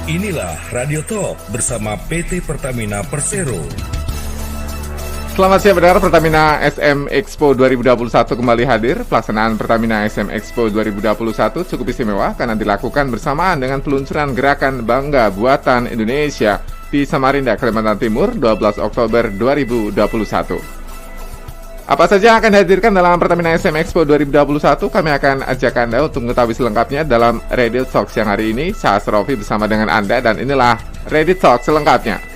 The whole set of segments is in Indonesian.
Inilah Radio Talk bersama PT Pertamina Persero. Selamat siang pendengar, Pertamina SM Expo 2021 kembali hadir. Pelaksanaan Pertamina SM Expo 2021 cukup istimewa karena dilakukan bersamaan dengan peluncuran gerakan Bangga Buatan Indonesia di Samarinda, Kalimantan Timur, 12 Oktober 2021. Apa saja yang akan dihadirkan dalam Pertamina SM Expo 2021? Kami akan ajak Anda untuk mengetahui selengkapnya dalam Reddit Talk siang hari ini. Saya Asrofi bersama dengan Anda dan inilah Reddit Talk selengkapnya.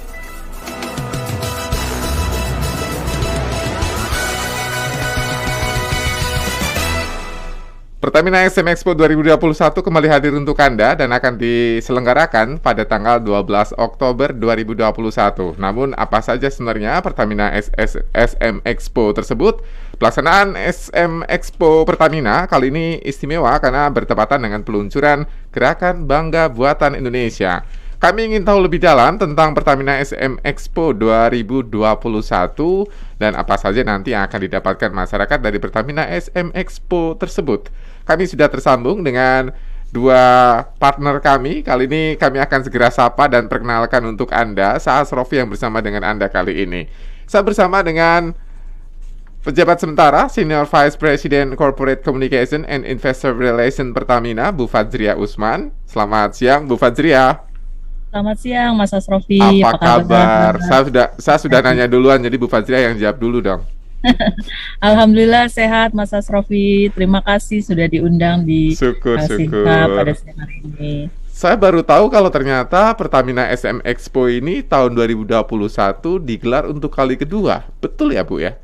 Pertamina SM Expo 2021 kembali hadir untuk Anda dan akan diselenggarakan pada tanggal 12 Oktober 2021. Namun apa saja sebenarnya Pertamina SM Expo tersebut? Pelaksanaan SM Expo Pertamina kali ini istimewa karena bertepatan dengan peluncuran gerakan Bangga Buatan Indonesia. Kami ingin tahu lebih dalam tentang Pertamina SM Expo 2021 dan apa saja nanti yang akan didapatkan masyarakat dari Pertamina SM Expo tersebut. Kami sudah tersambung dengan dua partner kami. Kali ini kami akan segera sapa dan perkenalkan untuk Anda. Saya Asrofi yang bersama dengan Anda kali ini. Saya bersama dengan pejabat sementara Senior Vice President Corporate Communication and Investor Relations Pertamina, Bu Fajria Usman. Selamat siang, Bu Fajria. Selamat siang, Mas Asrofi. Apa kabar? Saya sudah nanya duluan, jadi Bu Fajria yang jawab dulu dong. Alhamdulillah sehat, Mas Asrofi. Terima kasih sudah diundang di Syukur. pada siang hari ini. Saya baru tahu kalau ternyata Pertamina SM Expo ini tahun 2021 digelar untuk kali kedua. Betul ya, Bu ya?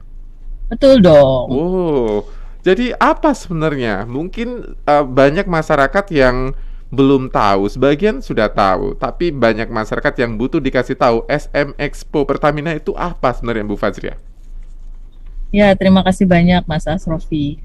Betul dong. Oh, jadi apa sebenarnya? Mungkin banyak masyarakat yang belum tahu, sebagian sudah tahu, tapi banyak masyarakat yang butuh dikasih tahu SM Expo Pertamina itu apa sebenarnya, Bu Fajria? Ya, terima kasih banyak Mas Asrofi.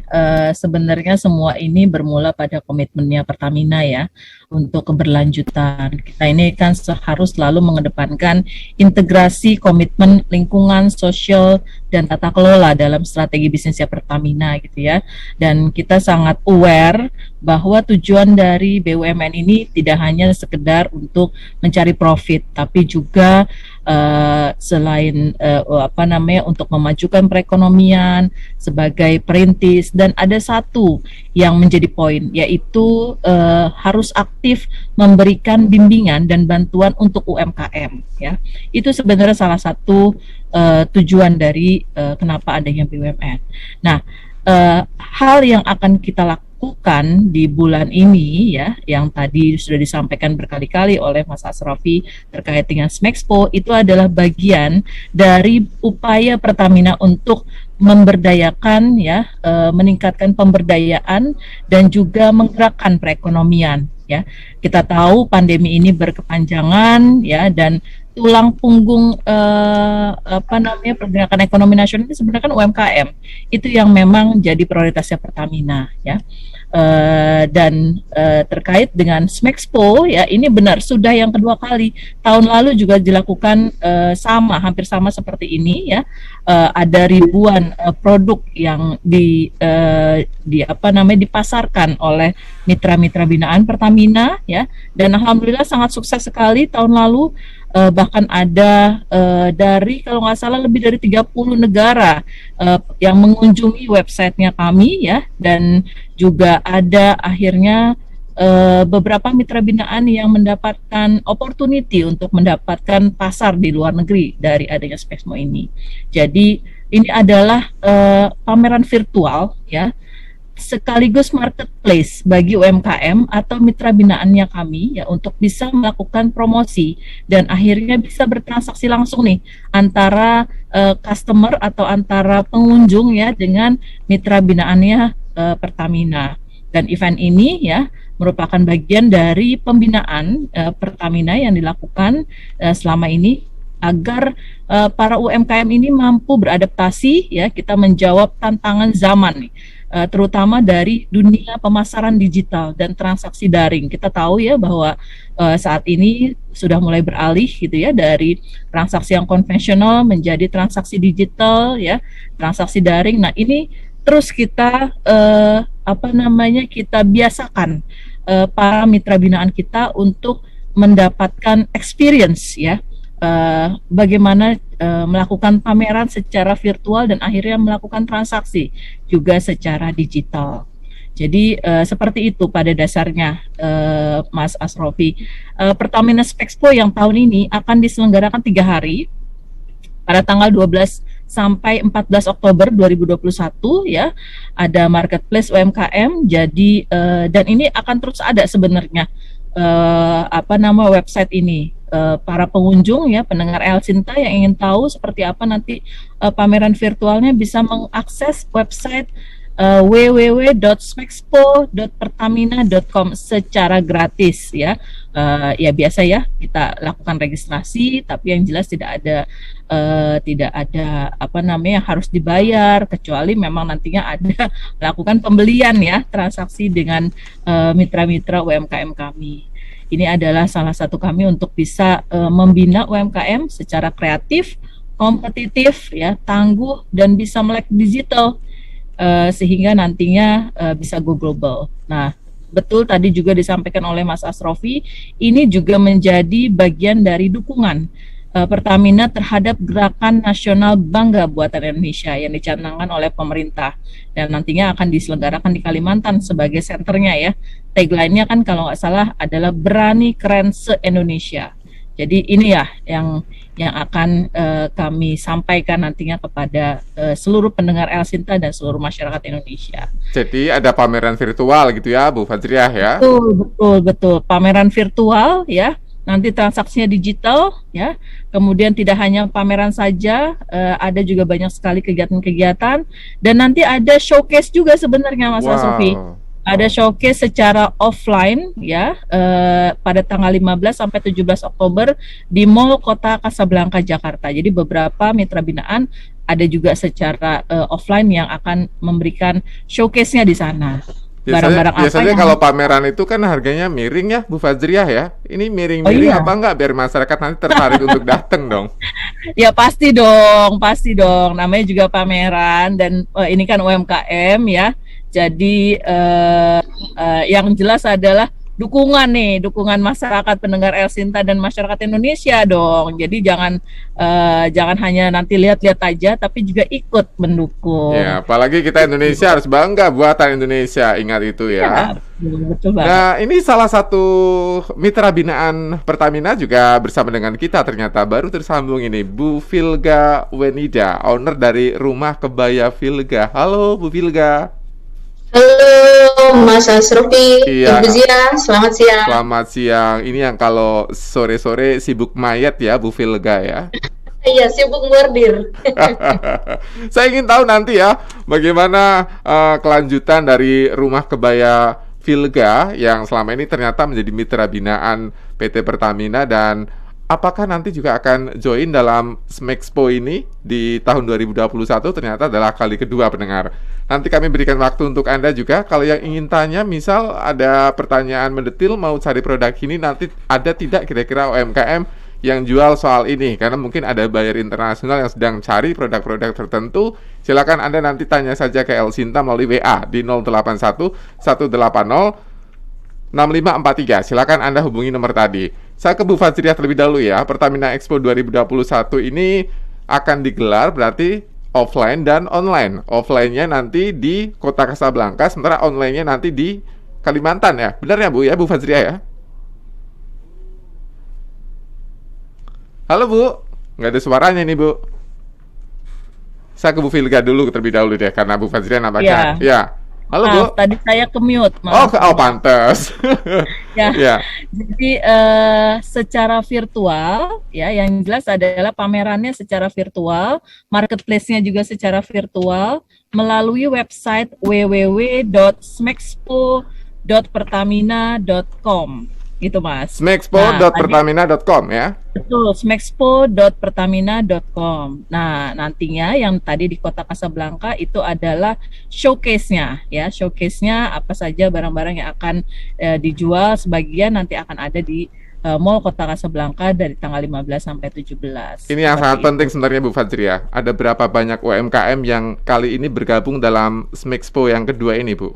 Sebenarnya semua ini bermula pada komitmennya Pertamina ya, untuk keberlanjutan. Kita ini kan harus selalu mengedepankan integrasi komitmen lingkungan, sosial, dan tata kelola dalam strategi bisnisnya Pertamina gitu ya. Dan kita sangat aware bahwa tujuan dari BUMN ini tidak hanya sekedar untuk mencari profit, tapi juga selain untuk memajukan perekonomian sebagai perintis, dan ada satu yang menjadi poin, yaitu harus aktif memberikan bimbingan dan bantuan untuk UMKM ya. Itu sebenarnya salah satu tujuan dari kenapa adanya BUMN. Nah, hal yang akan kita lakukan di bulan ini ya, yang tadi sudah disampaikan berkali-kali oleh Mas Asrofi terkait dengan Smexpo, itu adalah bagian dari upaya Pertamina untuk memberdayakan ya, meningkatkan pemberdayaan dan juga menggerakkan perekonomian ya. Kita tahu pandemi ini berkepanjangan ya, dan tulang punggung pergerakan ekonomi nasional itu sebenarnya kan UMKM. Itu yang memang jadi prioritasnya Pertamina ya. Terkait dengan Smexpo ya, ini benar sudah yang kedua kali. Tahun lalu juga dilakukan hampir sama seperti ini ya. Ada ribuan produk yang dipasarkan oleh mitra-mitra binaan Pertamina ya, dan alhamdulillah sangat sukses sekali tahun lalu. Bahkan ada dari kalau nggak salah lebih dari 30 negara yang mengunjungi websitenya kami ya, dan juga ada akhirnya beberapa mitra binaan yang mendapatkan opportunity untuk mendapatkan pasar di luar negeri dari adanya Smexpo ini. Jadi ini adalah pameran virtual ya, sekaligus marketplace bagi UMKM atau mitra binaannya kami ya, untuk bisa melakukan promosi dan akhirnya bisa bertransaksi langsung nih antara customer atau antara pengunjung ya dengan mitra binaannya Pertamina. Dan event ini ya merupakan bagian dari pembinaan Pertamina yang dilakukan selama ini agar para UMKM ini mampu beradaptasi ya, kita menjawab tantangan zaman nih. Terutama dari dunia pemasaran digital dan transaksi daring. Kita tahu ya bahwa saat ini sudah mulai beralih gitu ya, dari transaksi yang konvensional menjadi transaksi digital ya, transaksi daring. Nah, ini terus kita kita biasakan para mitra binaan kita untuk mendapatkan experience ya, bagaimana melakukan pameran secara virtual dan akhirnya melakukan transaksi juga secara digital. Jadi seperti itu pada dasarnya, Mas Asrofi. Pertamina Spexpo yang tahun ini akan diselenggarakan 3 hari pada tanggal 12 sampai 14 Oktober 2021 ya. Ada marketplace UMKM. Jadi dan ini akan terus ada sebenarnya website ini. Para pengunjung ya, pendengar El Sinta yang ingin tahu seperti apa nanti pameran virtualnya bisa mengakses website www.smexpo.pertamina.com secara gratis ya. Ya biasa ya, kita lakukan registrasi, tapi yang jelas tidak ada harus dibayar, kecuali memang nantinya ada melakukan pembelian ya, transaksi dengan mitra-mitra UMKM kami. Ini adalah salah satu kami untuk bisa membina UMKM secara kreatif, kompetitif ya, tangguh, dan bisa melek digital sehingga nantinya bisa go global. Nah, betul tadi juga disampaikan oleh Mas Asrofi, ini juga menjadi bagian dari dukungan Pertamina terhadap Gerakan Nasional Bangga Buatan Indonesia yang dicanangkan oleh pemerintah, dan nantinya akan diselenggarakan di Kalimantan sebagai senternya ya. Tagline-nya kan kalau nggak salah adalah berani keren se-Indonesia. Jadi ini ya yang akan kami sampaikan nantinya kepada seluruh pendengar El Sinta dan seluruh masyarakat Indonesia. Jadi ada pameran virtual gitu ya, Bu Fajriah ya? Betul. Pameran virtual ya. Nanti transaksinya digital ya. Kemudian tidak hanya pameran saja, ada juga banyak sekali kegiatan-kegiatan, dan nanti ada showcase juga sebenarnya Mas Asrofi. Ada showcase secara offline ya, pada tanggal 15 sampai 17 Oktober di Mall Kota Kasablanka Jakarta. Jadi beberapa mitra binaan ada juga secara offline yang akan memberikan showcase-nya di sana. Biasanya kalau pameran itu kan harganya miring ya, Bu Fajriah ya. Ini miring-miring apa enggak biar masyarakat nanti tertarik untuk datang dong? Ya pasti dong. Namanya juga pameran dan ini kan UMKM ya. Jadi yang jelas adalah dukungan masyarakat pendengar El Sinta dan masyarakat Indonesia dong. Jadi jangan hanya nanti lihat-lihat aja, tapi juga ikut mendukung. Ya, apalagi kita Indonesia harus bangga buatan Indonesia, ingat itu ya. Betul banget. Nah, ini salah satu mitra binaan Pertamina juga bersama dengan kita, ternyata baru tersambung ini, Bu Vilga Wenida, owner dari Rumah Kebaya Vilga. Halo Bu Vilga. Halo Mas Asrofi, Iya. Ibu Zia, selamat siang. Selamat siang. Ini yang kalau sore-sore sibuk mayat ya, Bu Vilga ya. Iya, sibuk bordir. Saya ingin tahu nanti ya, bagaimana kelanjutan dari Rumah Kebaya Vilga yang selama ini ternyata menjadi mitra binaan PT Pertamina, dan apakah nanti juga akan join dalam Smexpo ini di tahun 2021? Ternyata adalah kali kedua, pendengar. Nanti kami berikan waktu untuk Anda juga. Kalau yang ingin tanya, misal ada pertanyaan mendetil mau cari produk ini, nanti ada tidak kira-kira UMKM yang jual soal ini? Karena mungkin ada buyer internasional yang sedang cari produk-produk tertentu. Silakan Anda nanti tanya saja ke El Sinta melalui WA di 081 180 6543. Silakan Anda hubungi nomor tadi. Saya ke Bu Fajriah terlebih dahulu ya. Pertamina Expo 2021 ini akan digelar berarti offline dan online. Offline-nya nanti di Kota Kasablanka, sementara online-nya nanti di Kalimantan ya. Benar ya Bu ya, Bu Fajriah ya? Halo Bu, nggak ada suaranya nih Bu. Saya ke Bu Vilga dulu terlebih dahulu deh, karena Bu Fajriah nampaknya. Ya. Halo Bu. Tadi saya ke-mute. Oh, pantes. Ya. Jadi secara virtual ya, yang jelas adalah pamerannya secara virtual, marketplace-nya juga secara virtual melalui website www.smexpo.pertamina.com. Gitu Mas. Smexpo.pertamina.com ya. Betul, smexpo.pertamina.com. Nah, nantinya yang tadi di Kota Kasablanka itu adalah showcase-nya ya. Showcase-nya apa saja barang-barang yang akan dijual, sebagian nanti akan ada di Mall Kota Kasablanka dari tanggal 15 sampai 17. Ini yang sangat penting sebenarnya Bu Fajriah. Ada berapa banyak UMKM yang kali ini bergabung dalam Smexpo yang kedua ini, Bu?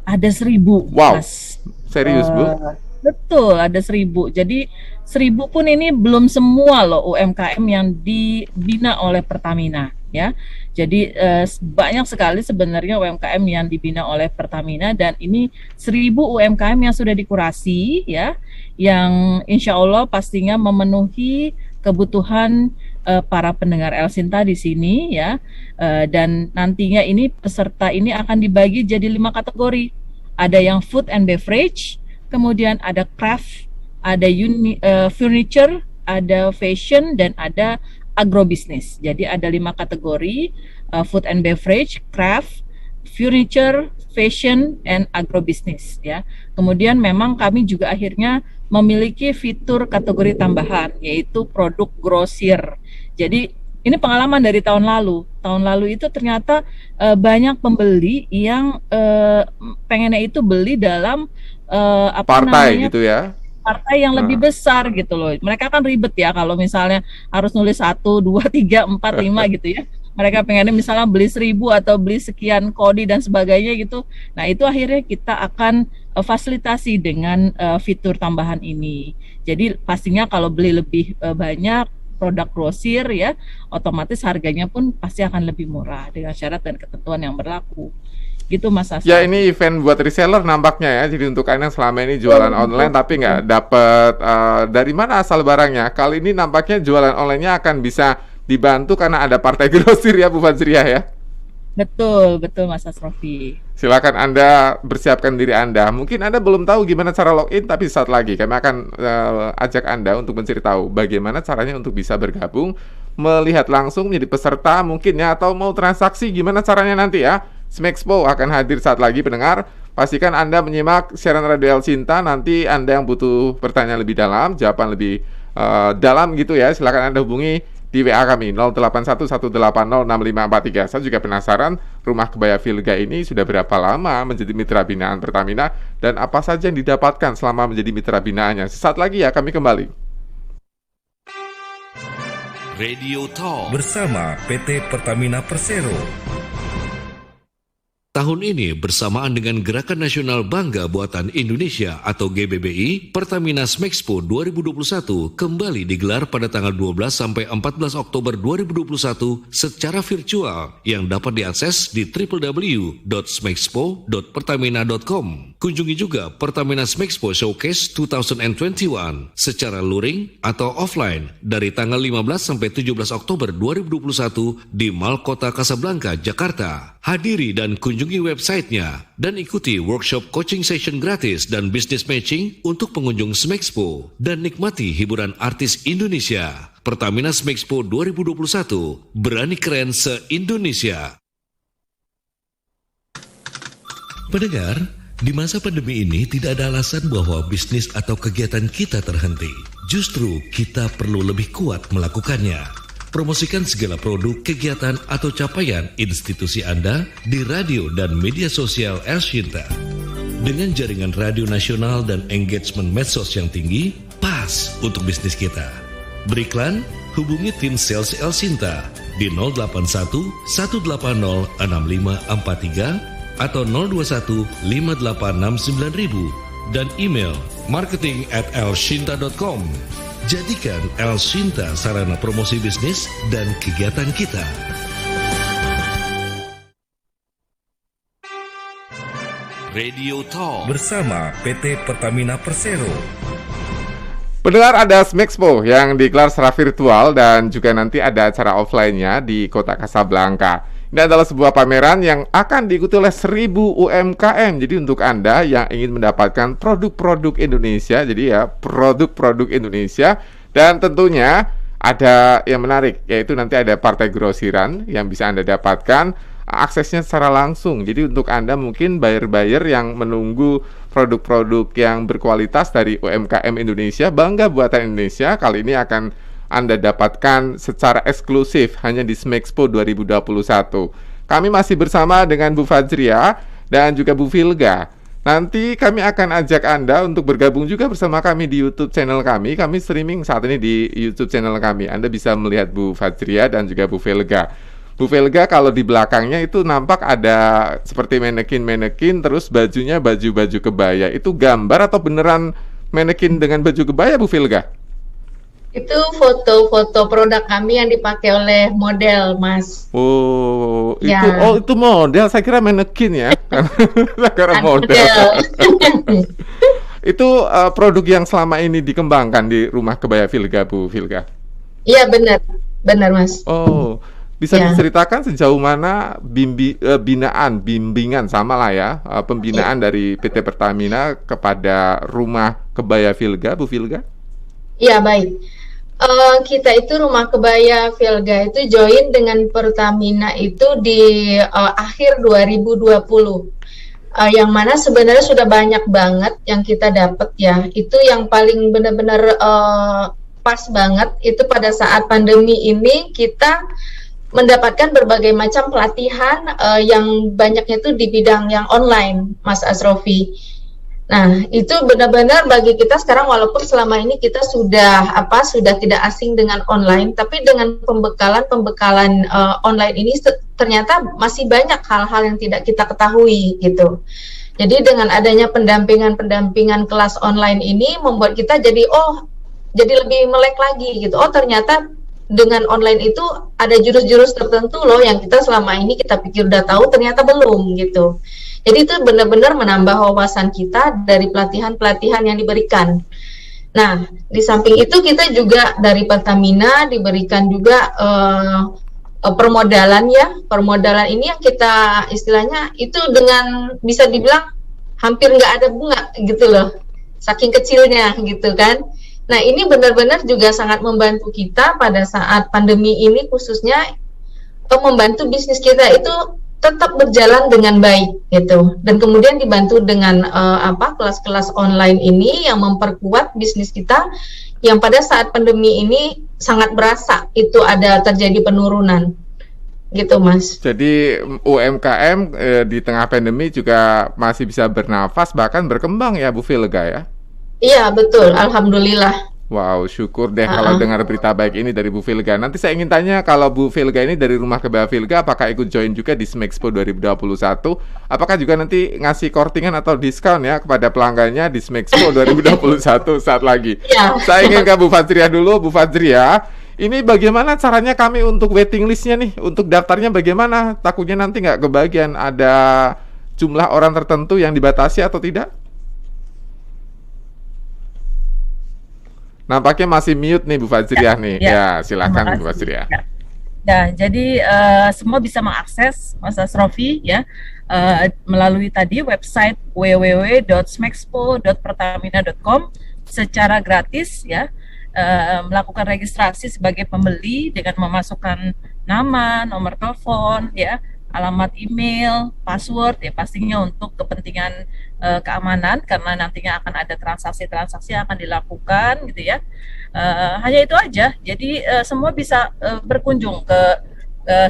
Ada 1.000. Wow. Mas. Serius, Bu? Betul, ada 1.000. Jadi 1.000 pun ini belum semua loh UMKM yang dibina oleh Pertamina ya. Jadi banyak sekali sebenarnya UMKM yang dibina oleh Pertamina dan ini 1.000 UMKM yang sudah dikurasi ya, yang insya Allah pastinya memenuhi kebutuhan para pendengar El Sinta di sini ya. Dan nantinya ini peserta ini akan dibagi jadi 5 kategori. Ada yang food and beverage, kemudian ada craft, ada furniture, ada fashion, dan ada agrobisnis. Jadi ada 5 kategori, food and beverage, craft, furniture, fashion, and agrobisnis ya. Kemudian memang kami juga akhirnya memiliki fitur kategori tambahan, yaitu produk grosir. Jadi ini pengalaman dari tahun lalu. Tahun lalu itu ternyata banyak pembeli yang pengennya itu beli dalam Partai gitu ya. partai yang lebih besar gitu loh. Mereka kan ribet ya kalau misalnya harus nulis 1, 2, 3, 4, 5 gitu ya. Mereka pengennya misalnya beli 1.000 atau beli sekian kodi dan sebagainya gitu. Nah itu akhirnya kita akan fasilitasi dengan fitur tambahan ini. Jadi pastinya kalau beli lebih banyak produk grosir ya, otomatis harganya pun pasti akan lebih murah dengan syarat dan ketentuan yang berlaku. Gitu Mas Hasan. Ya ini event buat reseller nampaknya ya. Jadi untuk kalian yang selama ini jualan online tapi nggak dapet dari mana asal barangnya, kali ini nampaknya jualan online-nya akan bisa dibantu karena ada partai grosir ya Bu Fajriah ya. Betul, betul Mas Asrofi. Silakan Anda bersiapkan diri Anda. Mungkin Anda belum tahu gimana cara login, tapi saat lagi kami akan ajak Anda untuk mencari tahu bagaimana caranya untuk bisa bergabung, melihat langsung menjadi peserta mungkin ya, atau mau transaksi gimana caranya nanti ya. Smexpo akan hadir saat lagi pendengar. Pastikan Anda menyimak siaran Radio El Sinta. Nanti Anda yang butuh pertanyaan lebih dalam, jawaban lebih dalam gitu ya, silakan Anda hubungi di WA kami 0811806543. Saya juga penasaran rumah kebaya Vilga ini sudah berapa lama menjadi mitra binaan Pertamina dan apa saja yang didapatkan selama menjadi mitra binaannya. Sesaat lagi ya kami kembali. Radio Talk bersama PT Pertamina Persero. Tahun ini bersamaan dengan Gerakan Nasional Bangga Buatan Indonesia atau GBBI, Pertamina Smexpo 2021 kembali digelar pada tanggal 12 sampai 14 Oktober 2021 secara virtual yang dapat diakses di www.smexpo.pertamina.com. Kunjungi juga Pertamina Smexpo Showcase 2021 secara luring atau offline dari tanggal 15 sampai 17 Oktober 2021 di Mall Kota Kasablanka, Jakarta. Hadiri dan kunjungi websitenya dan ikuti workshop coaching session gratis dan business matching untuk pengunjung Smexpo dan nikmati hiburan artis Indonesia. Pertamina Smexpo 2021, berani keren se-Indonesia. Pendengar, di masa pandemi ini tidak ada alasan bahwa bisnis atau kegiatan kita terhenti. Justru kita perlu lebih kuat melakukannya. Promosikan segala produk, kegiatan, atau capaian institusi Anda di radio dan media sosial El Sinta. Dengan jaringan radio nasional dan engagement medsos yang tinggi, pas untuk bisnis kita. Beriklan, hubungi tim sales El Sinta di 081 180 6543 atau 021 5869 ribu dan email marketing@elshinta.com. Jadikan El Sinta sarana promosi bisnis dan kegiatan kita. Radio Talk bersama PT Pertamina Persero. Pendengar, ada Smexpo yang digelar secara virtual dan juga nanti ada acara offline-nya di Kota Kasablanka. Ini adalah sebuah pameran yang akan diikuti oleh 1.000 UMKM. Jadi untuk Anda yang ingin mendapatkan produk-produk Indonesia, jadi ya produk-produk Indonesia, dan tentunya ada yang menarik, yaitu nanti ada partai grosiran yang bisa Anda dapatkan aksesnya secara langsung. Jadi untuk Anda mungkin buyer-buyer yang menunggu produk-produk yang berkualitas dari UMKM Indonesia, bangga buatan Indonesia, kali ini akan Anda dapatkan secara eksklusif hanya di Smexpo 2021. Kami masih bersama dengan Bu Fajriah dan juga Bu Vilga. Nanti kami akan ajak Anda untuk bergabung juga bersama kami di YouTube channel kami. Kami streaming saat ini di YouTube channel kami. Anda bisa melihat Bu Fajriah dan juga Bu Vilga. Bu Vilga kalau di belakangnya itu nampak ada seperti manekin-manekin, terus bajunya baju-baju kebaya. Itu gambar atau beneran manekin dengan baju kebaya Bu Vilga? Itu foto-foto produk kami yang dipakai oleh model, Mas. Oh, Ya. itu model. Saya kira manekin ya. Saya kira model. Itu produk yang selama ini dikembangkan di Rumah Kebaya Vilga, Bu Vilga. Iya, benar, Mas. Oh, bisa Ya. diceritakan sejauh mana bimbingan sama lah ya, pembinaan dari PT Pertamina kepada Rumah Kebaya Vilga, Bu Vilga? Iya, baik. Kita itu Rumah Kebaya Vilga itu join dengan Pertamina itu di akhir 2020. Yang mana sebenarnya sudah banyak banget yang kita dapat ya. Itu yang paling benar-benar pas banget itu pada saat pandemi ini kita mendapatkan berbagai macam pelatihan yang banyaknya itu di bidang yang online, Mas Asrofi. Nah, itu benar-benar bagi kita sekarang walaupun selama ini kita sudah tidak asing dengan online, tapi dengan pembekalan online ini ternyata masih banyak hal-hal yang tidak kita ketahui gitu. Jadi dengan adanya pendampingan kelas online ini membuat kita jadi lebih melek lagi gitu. Oh, ternyata dengan online itu ada jurus-jurus tertentu loh yang kita selama ini kita pikir udah tahu ternyata belum gitu. Jadi itu benar-benar menambah wawasan kita dari pelatihan-pelatihan yang diberikan. Nah, di samping itu kita juga dari Pertamina diberikan juga permodalan ya. Permodalan ini yang kita istilahnya itu dengan bisa dibilang hampir nggak ada bunga gitu loh. Saking kecilnya gitu kan. Nah, ini benar-benar juga sangat membantu kita pada saat pandemi ini khususnya membantu bisnis kita itu tetap berjalan dengan baik gitu. Dan kemudian dibantu dengan kelas-kelas online ini yang memperkuat bisnis kita yang pada saat pandemi ini sangat berasa itu ada terjadi penurunan. Gitu, Mas. Jadi UMKM di tengah pandemi juga masih bisa bernafas bahkan berkembang ya Bu Vilga ya? Iya, betul. Alhamdulillah. Wow, syukur deh kalau dengar berita baik ini dari Bu Vilga. Nanti saya ingin tanya, kalau Bu Vilga ini dari Rumah Kebaya Vilga, apakah ikut join juga di Smexpo 2021? Apakah juga nanti ngasih kortingan atau diskon ya kepada pelanggannya di Smexpo 2021 saat lagi? Ya. Saya ingin ke Bu Fajria dulu, Bu Fajria. Ini bagaimana caranya kami untuk waiting listnya nih? Untuk daftarnya bagaimana? Takutnya nanti nggak kebagian, ada jumlah orang tertentu yang dibatasi atau tidak? Nampaknya masih mute nih Bu Fajriah nih. Ya, silakan Bu Fajriah. Ya, jadi semua bisa mengakses Mas Asrofi ya melalui tadi website www.smexpo.pertamina.com secara gratis ya. Melakukan registrasi sebagai pembeli dengan memasukkan nama, nomor telepon ya, alamat email, password ya, pastinya untuk kepentingan keamanan karena nantinya akan ada transaksi-transaksi yang akan dilakukan gitu ya. Hanya itu aja. Jadi semua bisa berkunjung ke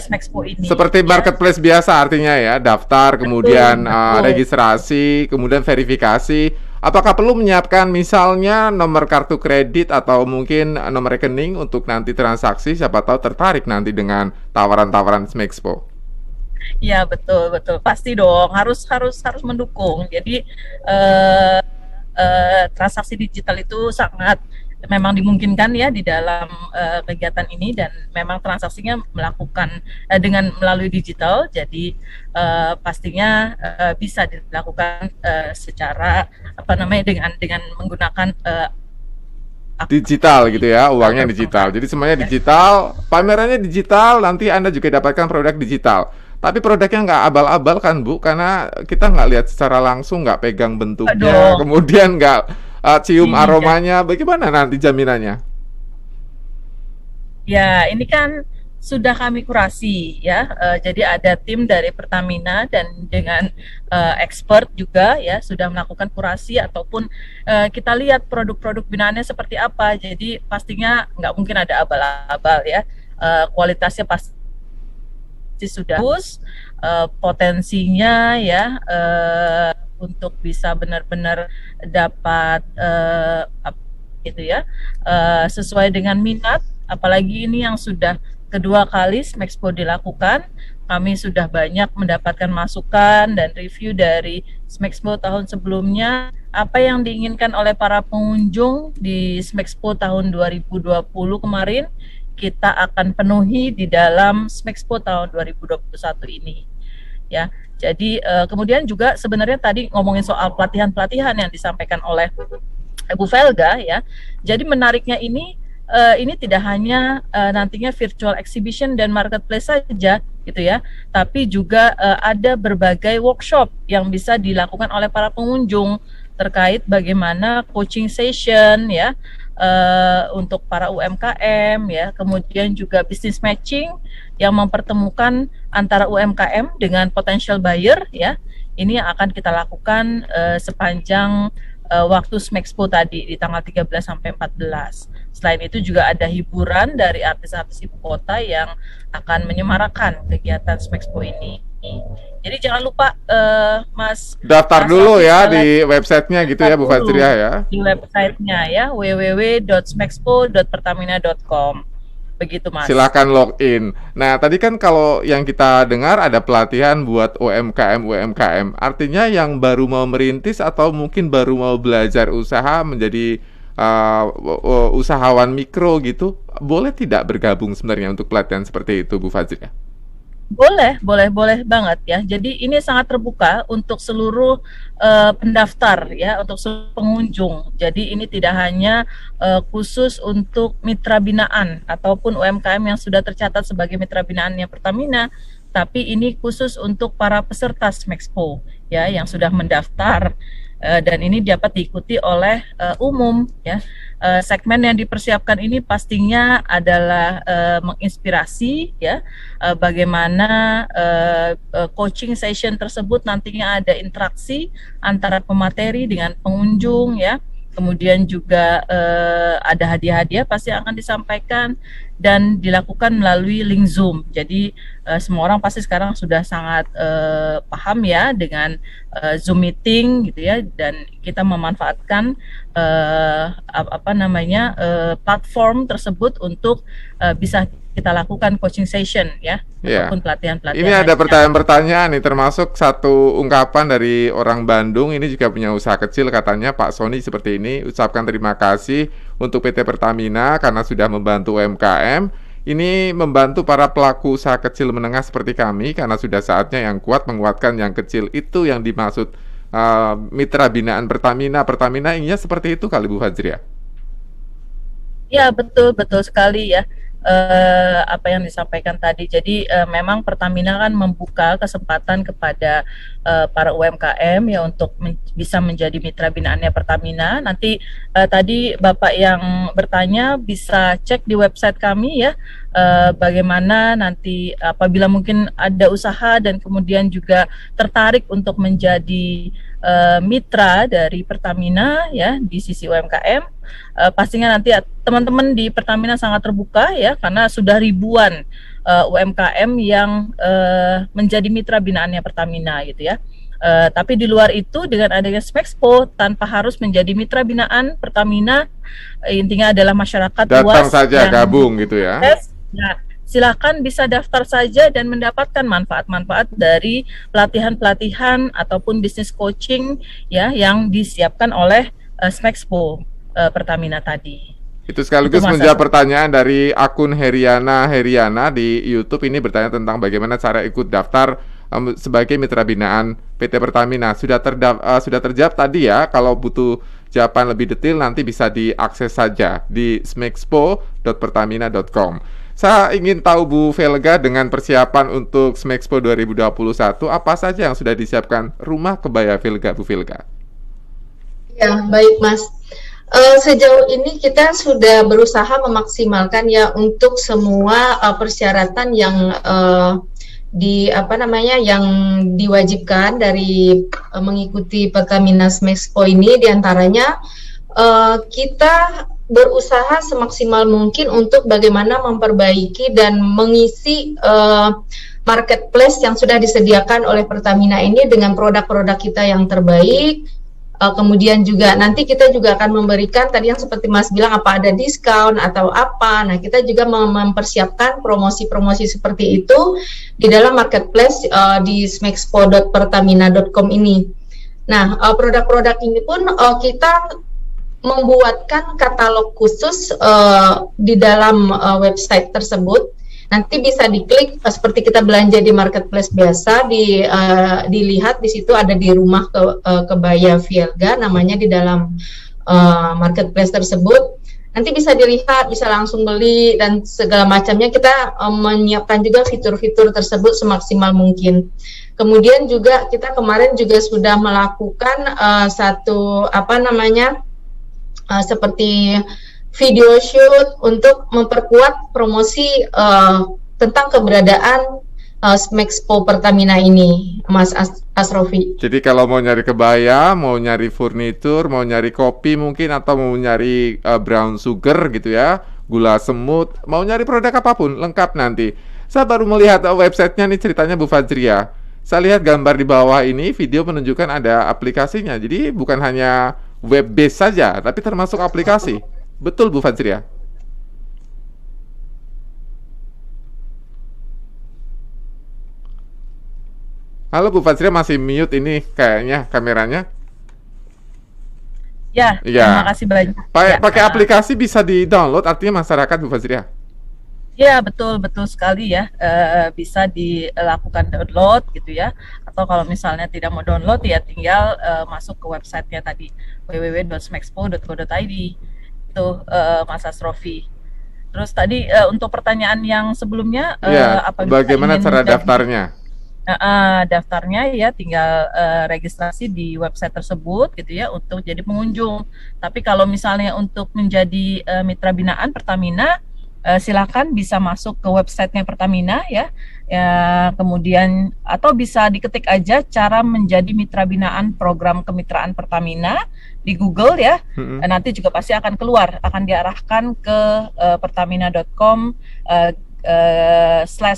Smexpo ini. Seperti marketplace biasa artinya ya, daftar, kemudian registrasi, kemudian verifikasi. Apakah perlu menyiapkan misalnya nomor kartu kredit atau mungkin nomor rekening untuk nanti transaksi, siapa tahu tertarik nanti dengan tawaran-tawaran Smexpo? Ya, betul, pasti dong, harus mendukung. Jadi transaksi digital itu sangat memang dimungkinkan ya di dalam kegiatan ini, dan memang transaksinya melakukan melalui digital. Jadi pastinya bisa dilakukan secara dengan menggunakan digital gitu ya, uangnya digital. Jadi semuanya digital, pamerannya digital, nanti Anda juga dapatkan produk digital. Tapi produknya nggak abal-abal kan Bu, karena kita nggak lihat secara langsung, nggak pegang bentuknya, kemudian nggak cium aromanya. Bagaimana nanti jaminannya? Ya, ini kan sudah kami kurasi ya, jadi ada tim dari Pertamina dan dengan expert juga ya sudah melakukan kurasi ataupun kita lihat produk-produk binaannya seperti apa. Jadi pastinya nggak mungkin ada abal-abal ya, kualitasnya pasti sudah bagus, potensinya ya untuk bisa benar-benar dapat gitu ya, sesuai dengan minat. Apalagi ini yang sudah kedua kali Smexpo dilakukan. Kami sudah banyak mendapatkan masukan dan review dari Smexpo tahun sebelumnya. Apa yang diinginkan oleh para pengunjung di Smexpo tahun 2020 kemarin, kita akan penuhi di dalam Smexpo tahun 2021 ini. Ya, jadi kemudian juga sebenarnya tadi ngomongin soal pelatihan-pelatihan yang disampaikan oleh Ibu Velga, ya. Jadi menariknya ini tidak hanya nantinya virtual exhibition dan marketplace saja gitu ya, tapi juga ada berbagai workshop yang bisa dilakukan oleh para pengunjung terkait bagaimana coaching session ya untuk para UMKM ya, kemudian juga business matching yang mempertemukan antara UMKM dengan potential buyer ya. Ini yang akan kita lakukan sepanjang waktu Smexpo tadi di tanggal 13 sampai 14. Selain itu juga ada hiburan dari artis-artis ibu kota yang akan menyemarakan kegiatan Smexpo ini. Jadi jangan lupa Mas daftar dulu ya di websitenya gitu ya Bu Fajriah ya. Di websitenya ya www.smexpo.pertamina.com. Begitu Mas. Silakan login. Nah tadi kan kalau yang kita dengar ada pelatihan buat UMKM. Artinya yang baru mau merintis atau mungkin baru mau belajar usaha menjadi usahawan mikro gitu, boleh tidak bergabung sebenarnya untuk pelatihan seperti itu Bu Fajriah? Boleh banget ya. Jadi ini sangat terbuka untuk seluruh pendaftar ya, untuk seluruh pengunjung. Jadi ini tidak hanya khusus untuk mitra binaan ataupun UMKM yang sudah tercatat sebagai mitra binaannya Pertamina, tapi ini khusus untuk para peserta Smexpo ya yang sudah mendaftar. Dan ini dapat diikuti oleh umum ya. Segmen yang dipersiapkan ini pastinya adalah menginspirasi ya, bagaimana coaching session tersebut nantinya ada interaksi antara pemateri dengan pengunjung ya. Kemudian juga ada hadiah-hadiah pasti akan disampaikan dan dilakukan melalui link Zoom. Jadi semua orang pasti sekarang sudah sangat paham ya dengan Zoom meeting gitu ya, dan kita memanfaatkan platform tersebut untuk bisa kita lakukan coaching session ya, ataupun pelatihan-pelatihan. Ini ada pertanyaan-pertanyaan nih, termasuk satu ungkapan dari orang Bandung, ini juga punya usaha kecil katanya, Pak Sony seperti ini, ucapkan terima kasih untuk PT Pertamina karena sudah membantu UMKM. Ini membantu para pelaku usaha kecil menengah seperti kami karena sudah saatnya yang kuat menguatkan yang kecil, itu yang dimaksud mitra binaan Pertamina. Pertamina inginnya seperti itu kali Bu Fajriah? Ya betul sekali ya. Apa yang disampaikan tadi. Jadi memang Pertamina kan membuka kesempatan kepada para UMKM ya untuk bisa menjadi mitra binaannya Pertamina. Nanti tadi Bapak yang bertanya bisa cek di website kami ya, bagaimana nanti apabila mungkin ada usaha dan kemudian juga tertarik untuk menjadi mitra dari Pertamina ya di sisi UMKM. Pastinya nanti teman-teman di Pertamina sangat terbuka ya, karena sudah ribuan UMKM yang menjadi mitra binaannya Pertamina gitu ya. Tapi di luar itu dengan adanya Smexpo tanpa harus menjadi mitra binaan Pertamina, intinya adalah masyarakat datang luas saja gabung gitu ya. Nah, silakan bisa daftar saja dan mendapatkan manfaat-manfaat dari pelatihan-pelatihan ataupun bisnis coaching ya yang disiapkan oleh Smexpo Pertamina tadi. Itu sekaligus menjawab pertanyaan dari akun Heriana di YouTube. Ini bertanya tentang bagaimana cara ikut daftar sebagai mitra binaan PT Pertamina. Sudah terjawab tadi ya. Kalau butuh jawaban lebih detail nanti bisa diakses saja di smexpo.pertamina.com. Saya ingin tahu Bu Velga, dengan persiapan untuk Smexpo 2021 apa saja yang sudah disiapkan Rumah Kebaya Velga, Bu Velga? Ya, baik Mas. Sejauh ini kita sudah berusaha memaksimalkan ya untuk semua persyaratan yang yang diwajibkan dari mengikuti Pertamina Smexpo ini. Diantaranya kita berusaha semaksimal mungkin untuk bagaimana memperbaiki dan mengisi marketplace yang sudah disediakan oleh Pertamina ini dengan produk-produk kita yang terbaik. Kemudian juga nanti kita juga akan memberikan tadi yang seperti Mas bilang apa ada diskon atau apa. Nah, kita juga mempersiapkan promosi-promosi seperti itu di dalam marketplace di smexpo.pertamina.com ini. Nah, produk-produk ini pun kita membuatkan katalog khusus di dalam website tersebut. Nanti bisa diklik seperti kita belanja di marketplace biasa, dilihat di situ ada di rumah kebaya Vielga namanya di dalam marketplace tersebut. Nanti bisa dilihat, bisa langsung beli dan segala macamnya. Kita menyiapkan juga fitur-fitur tersebut semaksimal mungkin. Kemudian juga kita kemarin juga sudah melakukan seperti video shoot untuk memperkuat promosi tentang keberadaan Smexpo Pertamina ini, Mas Asrofi. Jadi kalau mau nyari kebaya, mau nyari furnitur, mau nyari kopi mungkin, atau mau nyari brown sugar gitu ya, gula semut, mau nyari produk apapun, lengkap nanti. Saya baru melihat websitenya nih, ceritanya Bu Fajria. Saya lihat gambar di bawah ini, video menunjukkan ada aplikasinya. Jadi bukan hanya web base saja, tapi termasuk aplikasi. Betul Bu Fajria? Halo Bu Fajria, masih mute ini kayaknya kameranya. Ya, Ya. terima kasih banyak. Pakai aplikasi bisa di-download, artinya masyarakat Bu Fajria? Ya, betul sekali ya. Bisa dilakukan download gitu ya. Atau kalau misalnya tidak mau download ya tinggal masuk ke websitenya tadi www.smexpo.co.id. Itu Mas Asrofi. Terus tadi untuk pertanyaan yang sebelumnya, bagaimana cara daftarnya? Daftarnya ya tinggal registrasi di website tersebut gitu ya untuk jadi pengunjung. Tapi kalau misalnya untuk menjadi mitra binaan Pertamina, silakan bisa masuk ke websitenya Pertamina ya, kemudian atau bisa diketik aja cara menjadi mitra binaan program kemitraan Pertamina di Google ya. Nanti juga pasti akan keluar, akan diarahkan ke pertamina.com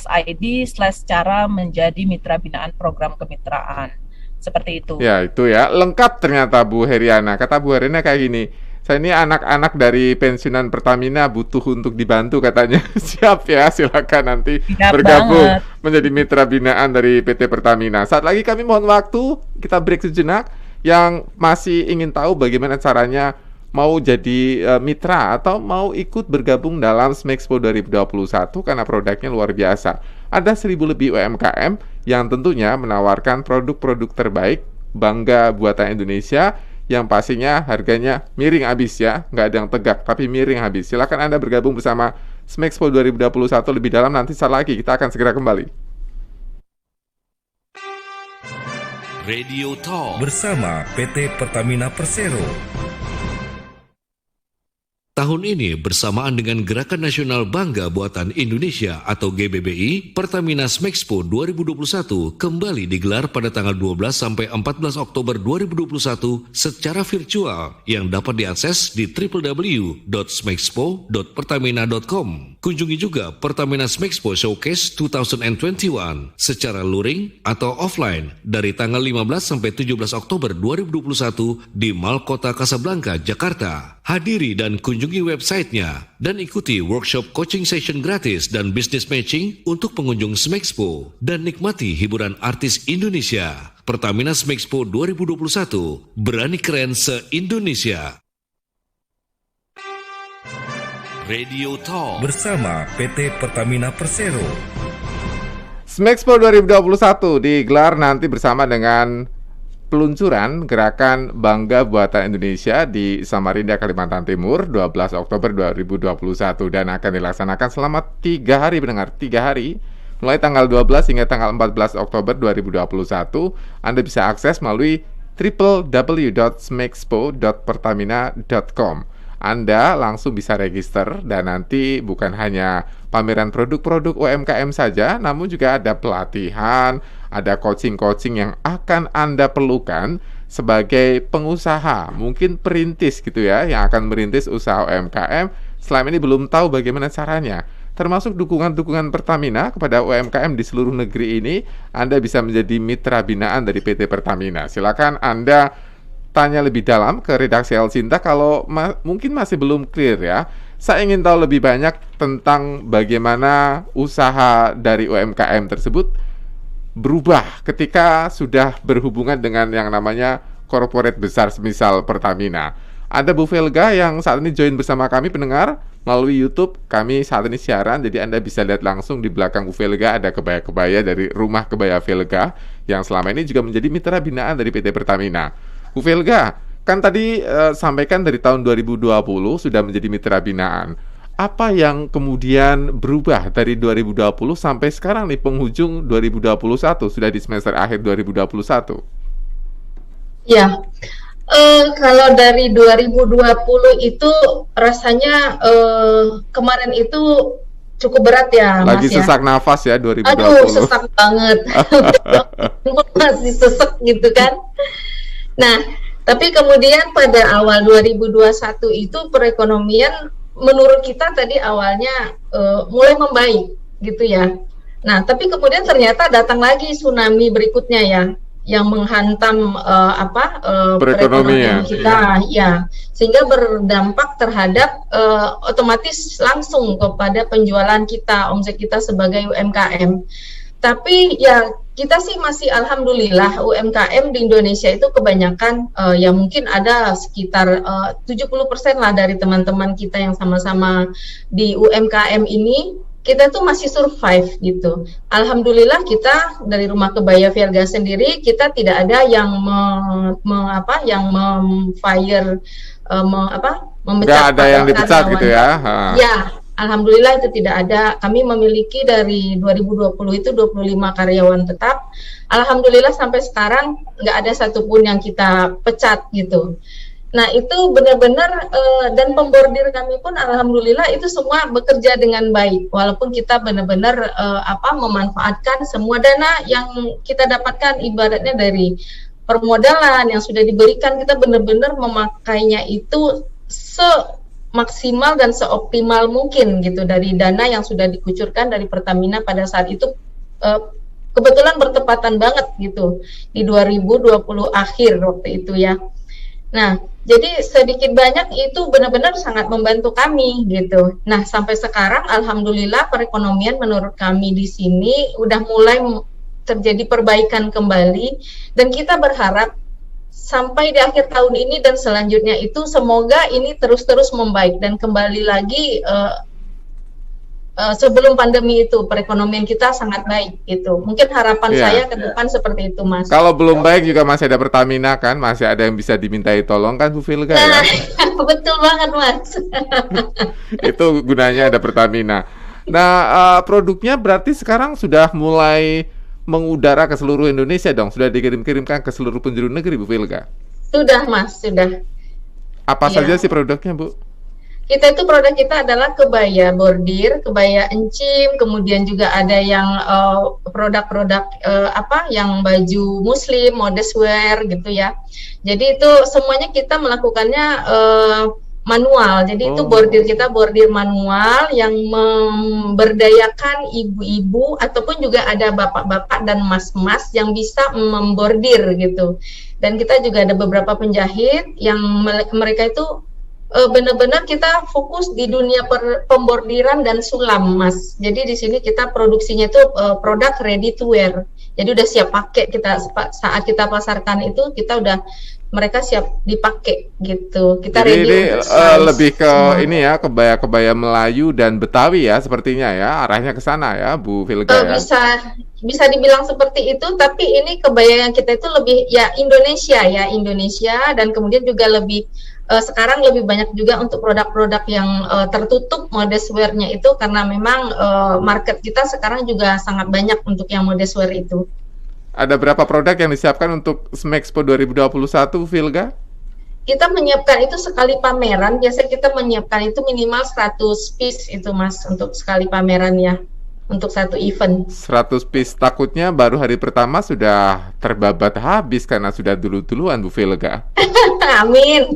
/ID/cara menjadi mitra binaan program kemitraan, seperti itu. Ya itu ya, lengkap ternyata Bu Heriana. Kata Bu Heriana kayak gini, saya ini anak-anak dari pensiunan Pertamina butuh untuk dibantu katanya. Siap ya, silakan nanti bergabung menjadi mitra binaan dari PT Pertamina. Saat lagi kami mohon waktu, kita break sejenak. Yang masih ingin tahu bagaimana caranya mau jadi mitra atau mau ikut bergabung dalam Smexpo 2021 karena produknya luar biasa. Ada 1.000 lebih UMKM yang tentunya menawarkan produk-produk terbaik, bangga buatan Indonesia, yang pastinya harganya miring habis ya, nggak ada yang tegak tapi miring habis. Silakan Anda bergabung bersama Smexpo 2021 lebih dalam, nanti saat lagi kita akan segera kembali. Radio Talk bersama PT Pertamina Persero. Tahun ini bersamaan dengan Gerakan Nasional Bangga Buatan Indonesia atau GBBI, Pertamina Smexpo 2021 kembali digelar pada tanggal 12 sampai 14 Oktober 2021 secara virtual yang dapat diakses di www.smexpo.pertamina.com. Kunjungi juga Pertamina Smexpo Showcase 2021 secara luring atau offline dari tanggal 15 sampai 17 Oktober 2021 di Mall Kota Kasablanka, Jakarta. Hadiri dan kunjungi websitenya dan ikuti workshop coaching session gratis dan business matching untuk pengunjung Smexpo dan nikmati hiburan artis Indonesia. Pertamina Smexpo 2021, berani keren se-Indonesia. Radio Talk bersama PT Pertamina Persero. Smexpo 2021 digelar nanti bersama dengan peluncuran Gerakan Bangga Buatan Indonesia di Samarinda, Kalimantan Timur 12 Oktober 2021 dan akan dilaksanakan selama 3 hari, pendengar, 3 hari mulai tanggal 12 hingga tanggal 14 Oktober 2021. Anda bisa akses melalui www.smexpo.pertamina.com. Anda langsung bisa register dan nanti bukan hanya pameran produk-produk UMKM saja, namun juga ada pelatihan, ada coaching-coaching yang akan Anda perlukan sebagai pengusaha, mungkin perintis gitu ya, yang akan merintis usaha UMKM, selama ini belum tahu bagaimana caranya. Termasuk dukungan-dukungan Pertamina kepada UMKM di seluruh negeri ini, Anda bisa menjadi mitra binaan dari PT Pertamina. Silakan Anda tanya lebih dalam ke redaksi El Cinta kalau mungkin masih belum clear ya. Saya ingin tahu lebih banyak tentang bagaimana usaha dari UMKM tersebut berubah ketika sudah berhubungan dengan yang namanya korporat besar semisal Pertamina. Ada Bu Velga yang saat ini join bersama kami pendengar melalui YouTube. Kami saat ini siaran, jadi Anda bisa lihat langsung di belakang Bu Velga ada kebaya-kebaya dari Rumah Kebaya Velga yang selama ini juga menjadi mitra binaan dari PT Pertamina. Bu Velga, kan tadi sampaikan dari tahun 2020 sudah menjadi mitra binaan. Apa yang kemudian berubah dari 2020 sampai sekarang nih penghujung 2021, sudah di semester akhir 2021? Ya, kalau dari 2020 itu rasanya kemarin itu cukup berat ya, Mas. Lagi sesak nafas ya 2020. Aduh, sesak banget. Masih sesek gitu kan. Nah, tapi kemudian pada awal 2021 itu perekonomian menurut kita tadi awalnya mulai membaik gitu ya. Nah, tapi kemudian ternyata datang lagi tsunami berikutnya ya, yang menghantam perekonomian kita ya, sehingga berdampak terhadap otomatis langsung kepada penjualan kita, omset kita sebagai UMKM. Tapi ya kita sih masih alhamdulillah UMKM di Indonesia itu kebanyakan ya mungkin ada sekitar 70% lah dari teman-teman kita yang sama-sama di UMKM ini, kita tuh masih survive gitu. Alhamdulillah kita dari Rumah Kebaya Velga sendiri kita tidak ada yang memfire memecat. Nggak ada yang dipecat gitu ya. Ya, alhamdulillah itu tidak ada. Kami memiliki dari 2020 itu 25 karyawan tetap. Alhamdulillah sampai sekarang nggak ada satupun yang kita pecat gitu. Nah itu benar-benar dan pembordir kami pun alhamdulillah itu semua bekerja dengan baik, walaupun kita benar-benar memanfaatkan semua dana yang kita dapatkan, ibaratnya dari permodalan yang sudah diberikan, kita benar-benar memakainya itu semaksimal dan seoptimal mungkin gitu dari dana yang sudah dikucurkan dari Pertamina pada saat itu. Kebetulan bertepatan banget gitu di 2020 akhir waktu itu ya. Nah, jadi sedikit banyak itu benar-benar sangat membantu kami gitu. Nah, sampai sekarang alhamdulillah perekonomian menurut kami di sini udah mulai terjadi perbaikan kembali, dan kita berharap sampai di akhir tahun ini dan selanjutnya itu semoga ini terus-terus membaik dan kembali lagi sebelum pandemi itu perekonomian kita sangat baik gitu. Mungkin harapan saya ke depan seperti itu, Mas. Kalau belum baik juga masih ada Pertamina kan, masih ada yang bisa dimintai tolong kan Bu Velga ya. Betul banget, Mas. Itu gunanya ada Pertamina. Nah, produknya berarti sekarang sudah mulai mengudara ke seluruh Indonesia dong, sudah dikirim-kirimkan ke seluruh penjuru negeri Bu Velga? Sudah, Mas, sudah. Apa saja sih produknya, Bu? Produk kita adalah kebaya bordir, kebaya encim, kemudian juga ada yang produk-produk yang baju muslim, modest wear gitu ya. Jadi itu semuanya kita melakukannya manual. Jadi itu bordir kita bordir manual yang memberdayakan ibu-ibu ataupun juga ada bapak-bapak dan mas-mas yang bisa membordir gitu. Dan kita juga ada beberapa penjahit yang mereka itu benar-benar kita fokus di dunia pembordiran dan sulam, Mas. Jadi di sini kita produksinya itu produk ready to wear. Jadi udah siap pakai, kita saat kita pasarkan itu kita udah mereka siap dipakai gitu. Kita jadi ready ini lebih ke ini ya, kebaya-kebaya Melayu dan Betawi ya sepertinya ya, arahnya ke sana ya Bu Velga ya. Bisa dibilang seperti itu, tapi ini kebaya yang kita itu lebih ya Indonesia dan kemudian juga lebih sekarang lebih banyak juga untuk produk-produk yang tertutup modest wear-nya itu karena memang market kita sekarang juga sangat banyak untuk yang modest wear itu. Ada berapa produk yang disiapkan untuk Smexpo 2021, Velga? Kita menyiapkan itu sekali pameran, biasanya kita menyiapkan itu minimal 100 piece itu, Mas, untuk sekali pameran ya. Untuk satu event. 100 piece, takutnya baru hari pertama sudah terbabat habis karena sudah dulu-duluan Bu Velga. Amin.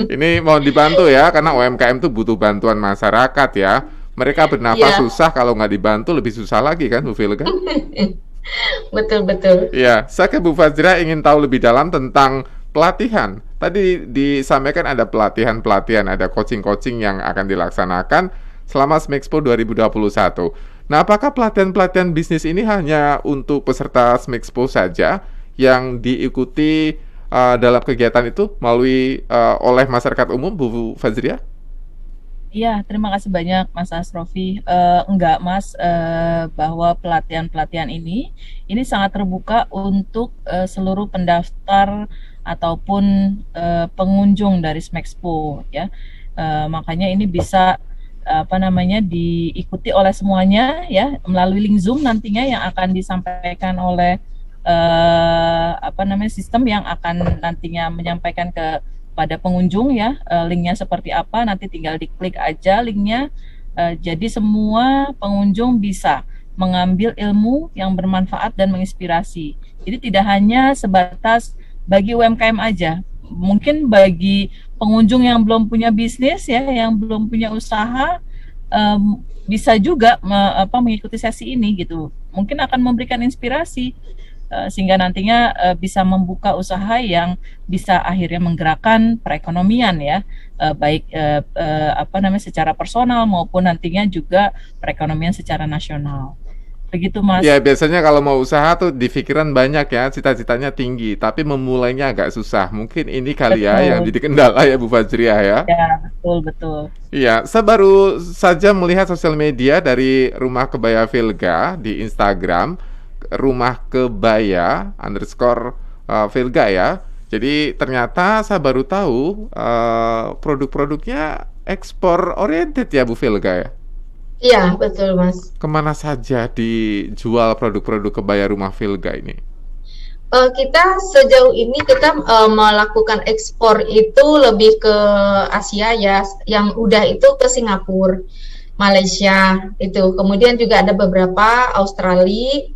Ini mohon dibantu ya, karena UMKM itu butuh bantuan masyarakat ya. Mereka bernafas susah, kalau nggak dibantu lebih susah lagi kan Bu Velga? Betul. Ya, saya ke Bu Fazira ingin tahu lebih dalam tentang pelatihan. Tadi disampaikan ada pelatihan-pelatihan, ada coaching-coaching yang akan dilaksanakan selama Smexpo 2021. Nah, apakah pelatihan-pelatihan bisnis ini hanya untuk peserta Smexpo saja yang diikuti dalam kegiatan itu melalui oleh masyarakat umum, Bu Fajriah? Iya, terima kasih banyak Mas Asrofi. Enggak Mas, bahwa pelatihan-pelatihan ini sangat terbuka untuk seluruh pendaftar ataupun pengunjung dari Smexpo ya. Makanya ini bisa diikuti oleh semuanya ya melalui link Zoom nantinya yang akan disampaikan oleh sistem yang akan nantinya menyampaikan pada pengunjung ya, linknya seperti apa, nanti tinggal diklik aja linknya. Jadi semua pengunjung bisa mengambil ilmu yang bermanfaat dan menginspirasi. Jadi tidak hanya sebatas bagi UMKM aja, mungkin bagi pengunjung yang belum punya bisnis ya, yang belum punya usaha, bisa juga mengikuti sesi ini gitu. Mungkin akan memberikan inspirasi sehingga nantinya bisa membuka usaha yang bisa akhirnya menggerakkan perekonomian ya, baik secara personal maupun nantinya juga perekonomian secara nasional. Begitu Mas. Ya, biasanya kalau mau usaha tuh di pikiran banyak ya, cita-citanya tinggi, tapi memulainya agak susah. Mungkin ini kali ya yang jadi kendala ya Bu Fajriah ya. Ya, betul. Iya, saya baru saja melihat sosial media dari Rumah Kebaya Vilga di Instagram, Rumah Kebaya _Vilga ya. Jadi ternyata saya baru tahu produk-produknya ekspor oriented ya Bu Vilga ya. Iya, betul Mas. Kemana saja dijual produk-produk kebaya Rumah Vilga ini? Kita sejauh ini kita melakukan ekspor itu lebih ke Asia ya, yang udah itu ke Singapura, Malaysia itu. Kemudian juga ada beberapa Australia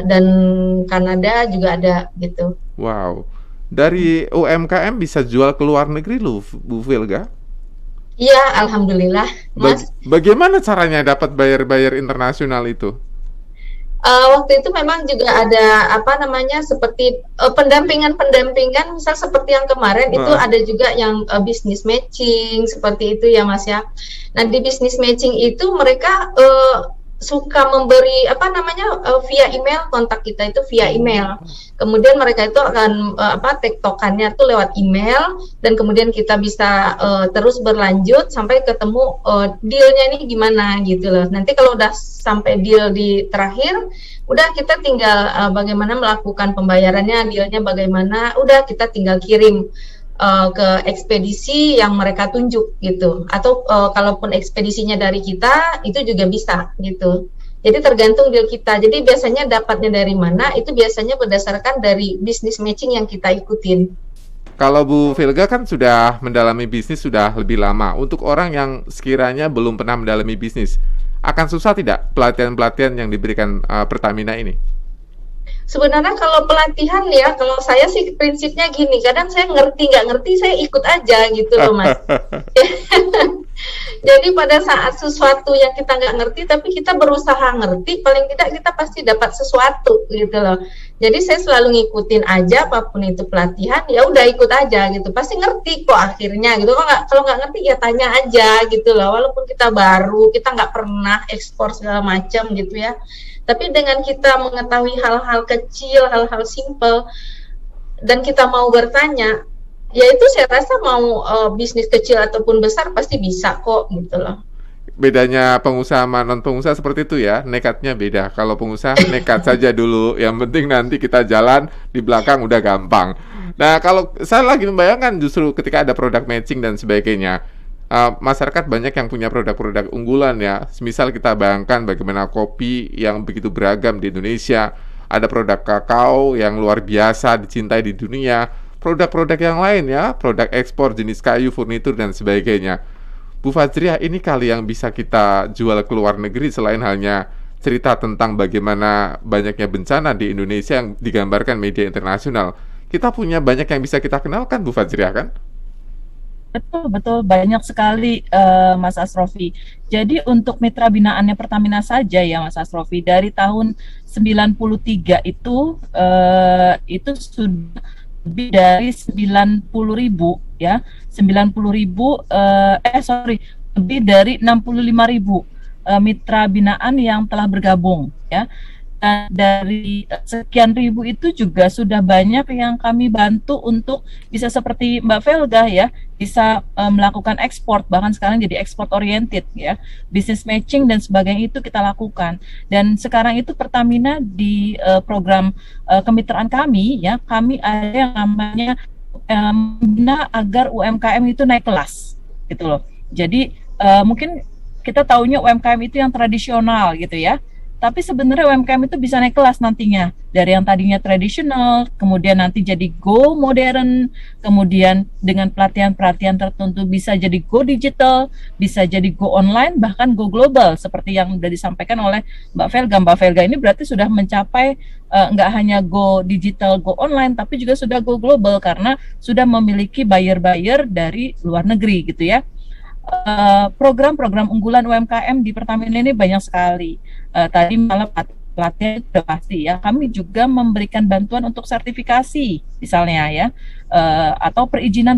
dan Kanada juga ada gitu. Wow. Dari UMKM bisa jual ke luar negeri loh, Bu Vilga? Iya, alhamdulillah, Mas. Bagaimana caranya dapat bayar-bayar internasional itu? Waktu itu memang juga ada seperti pendampingan, misal seperti yang kemarin itu ada juga yang business matching seperti itu ya Mas ya. Nah di business matching itu mereka suka memberi via email, kontak kita itu via email. Kemudian mereka itu akan tektokannya tuh lewat email, dan kemudian kita bisa terus berlanjut sampai ketemu dealnya ini gimana gitu loh. Nanti kalau udah sampai deal di terakhir, udah kita tinggal bagaimana melakukan pembayarannya, dealnya bagaimana, udah kita tinggal kirim ke ekspedisi yang mereka tunjuk gitu, atau kalaupun ekspedisinya dari kita itu juga bisa gitu. Jadi tergantung deal kita. Jadi biasanya dapatnya dari mana itu biasanya berdasarkan dari business matching yang kita ikutin. Kalau Bu Vilga kan sudah mendalami bisnis sudah lebih lama. Untuk orang yang sekiranya belum pernah mendalami bisnis, akan susah tidak pelatihan-pelatihan yang diberikan Pertamina ini? Sebenarnya kalau pelatihan ya, kalau saya sih prinsipnya gini, kadang saya ngerti nggak ngerti saya ikut aja gitu loh Mas. Jadi pada saat sesuatu yang kita nggak ngerti tapi kita berusaha ngerti, paling tidak kita pasti dapat sesuatu gitu loh. Jadi saya selalu ngikutin aja apapun itu pelatihan, ya udah ikut aja gitu, pasti ngerti kok akhirnya gitu. Kalau nggak ngerti ya tanya aja gitu loh, walaupun kita baru, kita nggak pernah ekspor segala macam gitu ya. Tapi dengan kita mengetahui hal-hal kecil, hal-hal simple, dan kita mau bertanya, ya itu saya rasa mau bisnis kecil ataupun besar pasti bisa kok gitu loh. Bedanya pengusaha sama non pengusaha seperti itu ya, nekatnya beda. Kalau pengusaha nekat saja dulu, yang penting nanti kita jalan di belakang udah gampang. Nah kalau saya lagi membayangkan justru ketika ada produk matching dan sebagainya, masyarakat banyak yang punya produk-produk unggulan ya. Misal kita bayangkan bagaimana kopi yang begitu beragam di Indonesia, ada produk kakao yang luar biasa dicintai di dunia, produk-produk yang lain ya, produk ekspor jenis kayu, furnitur dan sebagainya. Bu Fajriah, ini kali yang bisa kita jual ke luar negeri selain hanya cerita tentang bagaimana banyaknya bencana di Indonesia yang digambarkan media internasional. Kita punya banyak yang bisa kita kenalkan Bu Fajriah kan? Betul, banyak sekali Mas Asrofi. Jadi untuk mitra binaannya Pertamina saja ya Mas Asrofi, dari tahun 93 itu sudah lebih dari 90.000 ya, 90.000 lebih dari 65.000 mitra binaan yang telah bergabung ya. Dan dari sekian ribu itu juga sudah banyak yang kami bantu untuk bisa seperti Mbak Velga ya, bisa melakukan ekspor, bahkan sekarang jadi ekspor oriented ya, business matching dan sebagainya itu kita lakukan. Dan sekarang itu Pertamina di program kemitraan kami ya, kami ada yang namanya membina agar UMKM itu naik kelas gitu loh. Jadi mungkin kita taunya UMKM itu yang tradisional gitu ya. Tapi sebenarnya UMKM itu bisa naik kelas nantinya. Dari yang tadinya tradisional, kemudian nanti jadi go modern, kemudian dengan pelatihan-pelatihan tertentu bisa jadi go digital, bisa jadi go online, bahkan go global. Seperti yang sudah disampaikan oleh Mbak Velga. Mbak Velga ini berarti sudah mencapai nggak hanya go digital, go online, tapi juga sudah go global karena sudah memiliki buyer-buyer dari luar negeri gitu ya. Program-program unggulan UMKM di Pertamina ini banyak sekali. Tadi malah pelatihan sudah pasti ya. Kami juga memberikan bantuan untuk sertifikasi misalnya ya, atau perizinan.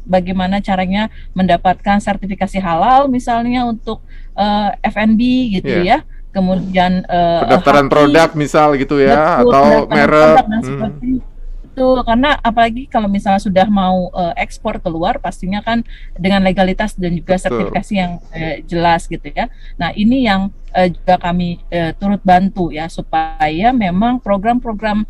Bagaimana caranya mendapatkan sertifikasi halal misalnya untuk F&B gitu ya. Kemudian pendaftaran produk misal gitu ya, betul, atau merek dan sebagainya. Betul, karena apalagi kalau misalnya sudah mau ekspor keluar, pastinya kan dengan legalitas dan juga sertifikasi yang jelas gitu ya. Nah ini yang juga kami turut bantu ya, supaya memang program-program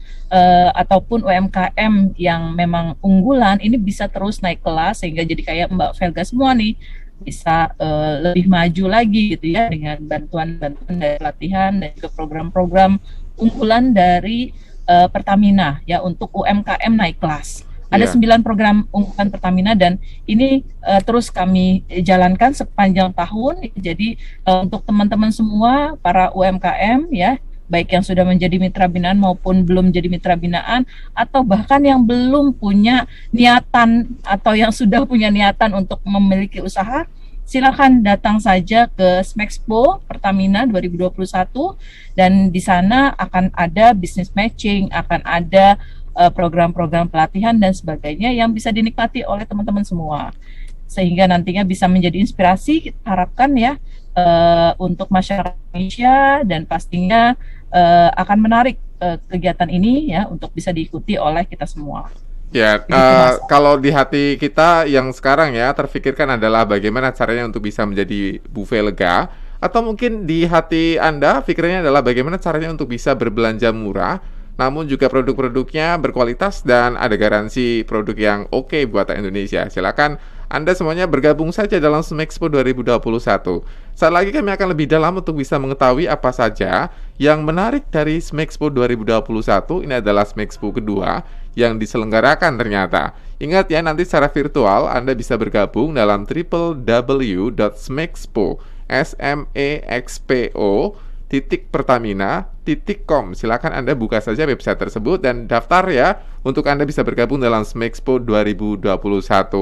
ataupun UMKM yang memang unggulan ini bisa terus naik kelas, sehingga jadi kayak Mbak Velga semua nih, bisa lebih maju lagi gitu ya, dengan bantuan-bantuan dari pelatihan dan juga program-program unggulan dari Pertamina ya untuk UMKM naik kelas. Ada 9 program unggulan Pertamina dan ini terus kami jalankan sepanjang tahun. Jadi untuk teman-teman semua para UMKM ya, baik yang sudah menjadi mitra binaan maupun belum jadi mitra binaan, atau bahkan yang belum punya niatan atau yang sudah punya niatan untuk memiliki usaha, silakan datang saja ke Smexpo Pertamina 2021 dan di sana akan ada business matching, akan ada program-program pelatihan dan sebagainya yang bisa dinikmati oleh teman-teman semua, sehingga nantinya bisa menjadi inspirasi, kita harapkan ya, untuk masyarakat Indonesia, dan pastinya akan menarik kegiatan ini ya untuk bisa diikuti oleh kita semua. Ya, kalau di hati kita yang sekarang ya terfikirkan adalah bagaimana caranya untuk bisa menjadi Bu Velga, atau mungkin di hati Anda pikirnya adalah bagaimana caranya untuk bisa berbelanja murah, namun juga produk-produknya berkualitas dan ada garansi produk yang oke buatan Indonesia. Silakan Anda semuanya bergabung saja dalam Smexpo 2021. Saat lagi kami akan lebih dalam untuk bisa mengetahui apa saja yang menarik dari Smexpo 2021. Ini adalah Smexpo kedua yang diselenggarakan ternyata. Ingat ya, nanti secara virtual Anda bisa bergabung dalam www.smexpo.pertamina.com. Silakan Anda buka saja website tersebut dan daftar ya, untuk Anda bisa bergabung dalam Smexpo 2021.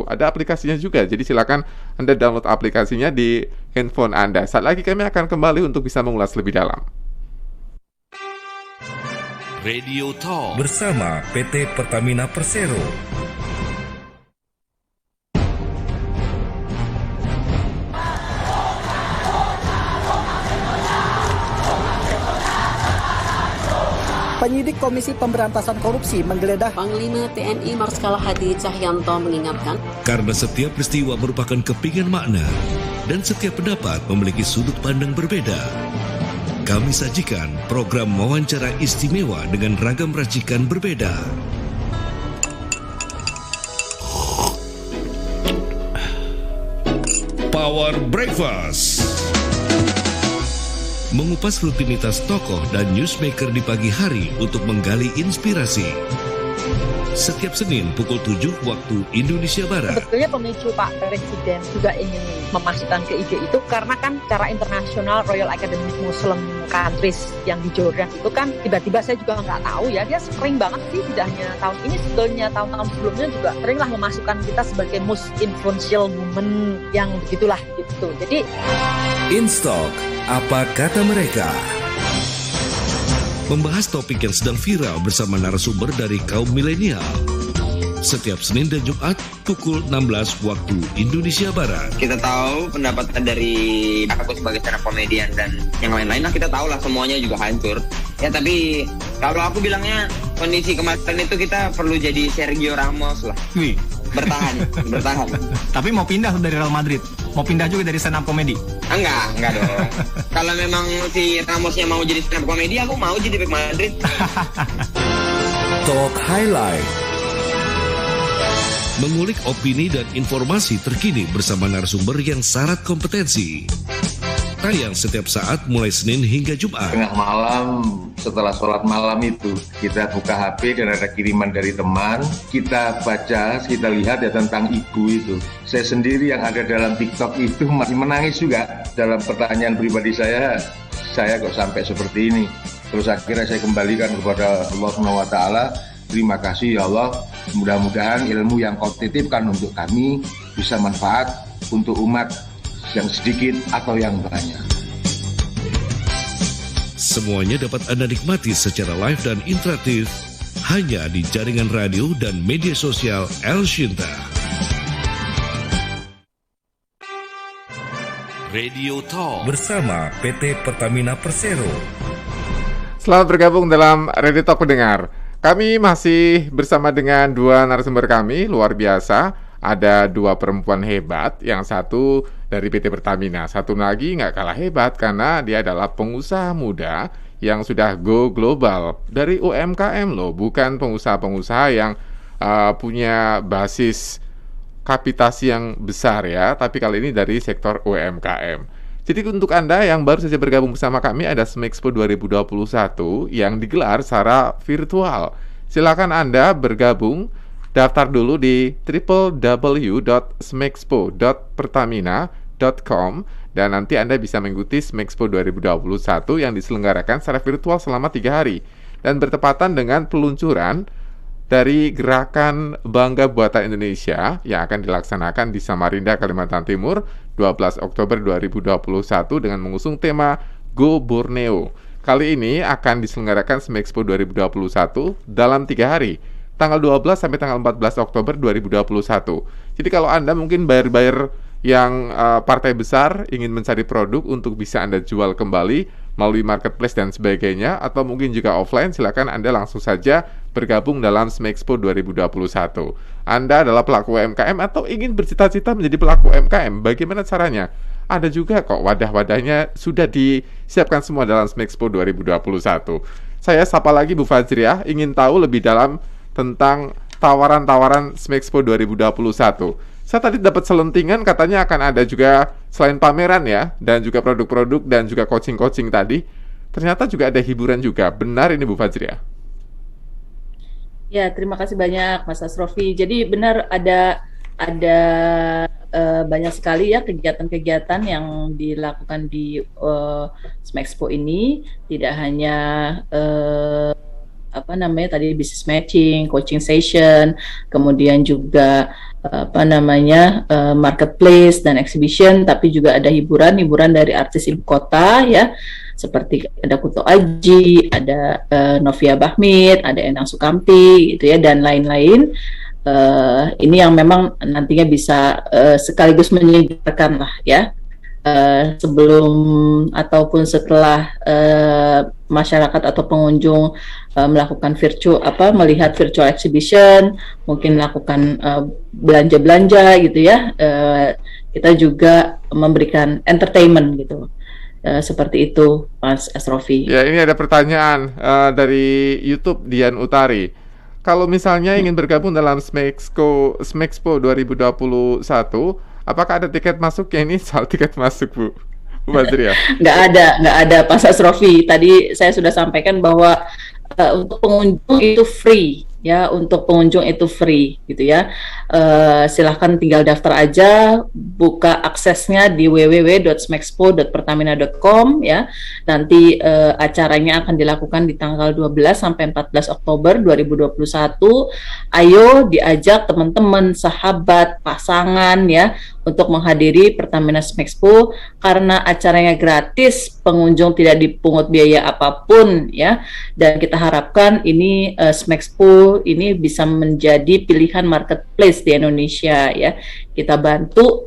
Ada aplikasinya juga, jadi silakan Anda download aplikasinya di handphone Anda. Saat lagi kami akan kembali untuk bisa mengulas lebih dalam. Radio Talk bersama PT Pertamina Persero. Penyidik Komisi Pemberantasan Korupsi menggeledah Panglima TNI Marskal Hadi Cahyanto mengingatkan, karena setiap peristiwa merupakan kepingan makna dan setiap pendapat memiliki sudut pandang berbeda. Kami sajikan program wawancara istimewa dengan ragam racikan berbeda. Power Breakfast mengupas rutinitas tokoh dan newsmaker di pagi hari untuk menggali inspirasi. Setiap Senin pukul 7 waktu Indonesia Barat. Sebetulnya pemicu Pak Presiden juga ingin memasukkan ke ide itu karena kan secara internasional Royal Academy Muslim Countries yang di Jordan itu kan tiba-tiba saya juga nggak tahu ya, dia sering banget sih, tidak hanya tahun ini, sebetulnya tahun-tahun sebelumnya juga seringlah memasukkan kita sebagai most influential woman yang begitulah gitu. Jadi InStock, apa kata mereka? Membahas topik yang sedang viral bersama narasumber dari kaum milenial. setiap Senin dan Jumat pukul 16 waktu Indonesia Barat. Kita tahu pendapatan dari aku sebagai stand up comedian dan yang lain-lain lah, kita tahu lah semuanya juga hancur. Ya tapi kalau aku bilangnya kondisi kemarin itu kita perlu jadi Sergio Ramos lah. Wih. Bertahan. Tapi mau pindah dari Real Madrid? Mau pindah juga dari stand up comedy? Enggak dong. Kalau memang si Ramosnya mau jadi stand up comedy, aku mau jadi back Madrid. Talk Highlight. Mengulik opini dan informasi terkini bersama narasumber yang syarat kompetensi. Tayang setiap saat mulai Senin hingga Jumat. Tengah malam setelah sholat malam itu kita buka HP dan ada kiriman dari teman. Kita baca, kita lihat ya tentang ibu itu. Saya sendiri yang ada dalam TikTok itu masih menangis juga. Dalam pertanyaan pribadi saya kok sampai seperti ini. Terus akhirnya saya kembalikan kepada Allah SWT. Terima kasih ya Allah. Mudah-mudahan ilmu yang kau titipkan untuk kami bisa manfaat untuk umat yang sedikit atau yang banyak. Semuanya dapat Anda nikmati secara live dan interaktif hanya di jaringan radio dan media sosial El Shinta. Radio Talk bersama PT Pertamina Persero. Selamat bergabung dalam Radio Talk pendengar. Kami masih bersama dengan dua narasumber kami, luar biasa. Ada dua perempuan hebat, yang satu dari PT Pertamina, satu lagi nggak kalah hebat karena dia adalah pengusaha muda yang sudah go global dari UMKM loh, bukan pengusaha-pengusaha yang punya basis kapitasi yang besar ya, tapi kali ini dari sektor UMKM. Jadi untuk Anda yang baru saja bergabung bersama kami, ada SMEXPO 2021 yang digelar secara virtual. Silakan Anda bergabung. Daftar dulu di www.smexpo.pertamina.com dan nanti Anda bisa mengikuti SMEXPO 2021 yang diselenggarakan secara virtual selama 3 hari dan bertepatan dengan peluncuran dari gerakan Bangga Buatan Indonesia yang akan dilaksanakan di Samarinda, Kalimantan Timur 12 Oktober 2021 dengan mengusung tema Go Borneo. Kali ini akan diselenggarakan SMEXPO 2021 dalam 3 hari. Tanggal 12 sampai tanggal 14 Oktober 2021. Jadi kalau Anda mungkin buyer-buyer yang partai besar ingin mencari produk untuk bisa Anda jual kembali melalui marketplace dan sebagainya, atau mungkin juga offline, silakan Anda langsung saja bergabung dalam SMEXPO 2021. Anda adalah pelaku UMKM atau ingin bercita-cita menjadi pelaku UMKM, bagaimana caranya? Ada juga kok wadah-wadahnya sudah disiapkan semua dalam SMEXPO 2021. Saya sapa lagi Bu Fajriah, ingin tahu lebih dalam tentang tawaran-tawaran SMEXPO 2021. Saya tadi dapat selentingan katanya akan ada juga selain pameran ya, dan juga produk-produk dan juga coaching-coaching tadi. Ternyata juga ada hiburan juga. Benar ini Bu Fajriah? Ya, terima kasih banyak Mas Asrofi. Jadi benar ada banyak sekali ya kegiatan-kegiatan yang dilakukan di SMEXPO ini. Tidak hanya tadi business matching, coaching session, kemudian juga marketplace dan exhibition, tapi juga ada hiburan dari artis ibu kota ya, seperti ada Kuto Aji, ada Novia Bahmid, ada Endang Sukamti gitu ya, dan lain-lain. Ini yang memang nantinya bisa sekaligus menyegarkan lah ya, sebelum ataupun setelah masyarakat atau pengunjung melakukan melihat virtual exhibition, mungkin melakukan belanja-belanja gitu ya. Kita juga memberikan entertainment gitu. Seperti itu Mas Asrofi. Ya, ini ada pertanyaan dari YouTube Dian Utari. Kalau misalnya ingin bergabung dalam SMEXPO 2021, apakah ada tiket masuknya? Ini soal tiket masuk, Bu Fajriah. Nggak ada Pak Asrofi. Tadi saya sudah sampaikan bahwa untuk pengunjung itu free ya, untuk pengunjung itu free gitu ya. Silahkan tinggal daftar aja, buka aksesnya di www.smexpo.pertamina.com ya. Nanti acaranya akan dilakukan di tanggal 12 sampai 14 Oktober 2021. Ayo diajak teman-teman, sahabat, pasangan ya untuk menghadiri Pertamina Smexpo karena acaranya gratis, pengunjung tidak dipungut biaya apapun ya. Dan kita harapkan ini Smexpo ini bisa menjadi pilihan marketplace di Indonesia ya. Kita bantu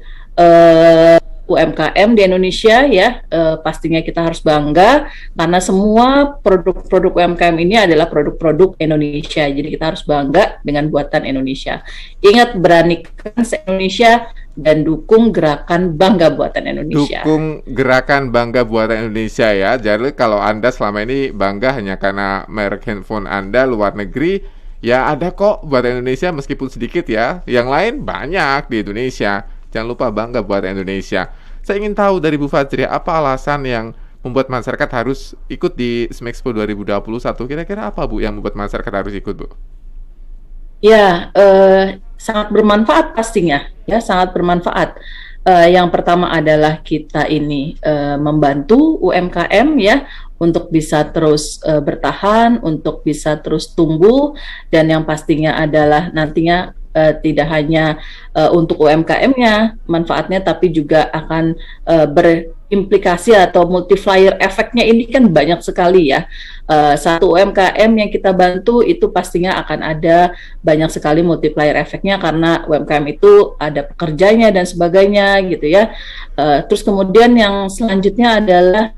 UMKM di Indonesia ya, pastinya kita harus bangga karena semua produk-produk UMKM ini adalah produk-produk Indonesia. Jadi kita harus bangga dengan buatan Indonesia. Ingat, beranikan se-Indonesia dan dukung gerakan Bangga Buatan Indonesia. Dukung gerakan Bangga Buatan Indonesia ya. Jadi kalau Anda selama ini bangga hanya karena merek handphone Anda luar negeri, ya ada kok buatan Indonesia meskipun sedikit ya. Yang lain banyak di Indonesia. Jangan lupa bangga buatan Indonesia. Saya ingin tahu dari Bu Fajria, apa alasan yang membuat masyarakat harus ikut di Smexpo 2021? Kira-kira apa Bu yang membuat masyarakat harus ikut, Bu? Ya, sangat bermanfaat pastinya, ya sangat bermanfaat. Yang pertama adalah kita ini membantu UMKM ya untuk bisa terus bertahan, untuk bisa terus tumbuh, dan yang pastinya adalah nantinya tidak hanya untuk UMKM-nya manfaatnya, tapi juga akan berimplikasi atau multiplier efeknya ini kan banyak sekali ya. Satu UMKM yang kita bantu itu pastinya akan ada banyak sekali multiplier efeknya karena UMKM itu ada pekerjanya dan sebagainya gitu ya. Terus kemudian yang selanjutnya adalah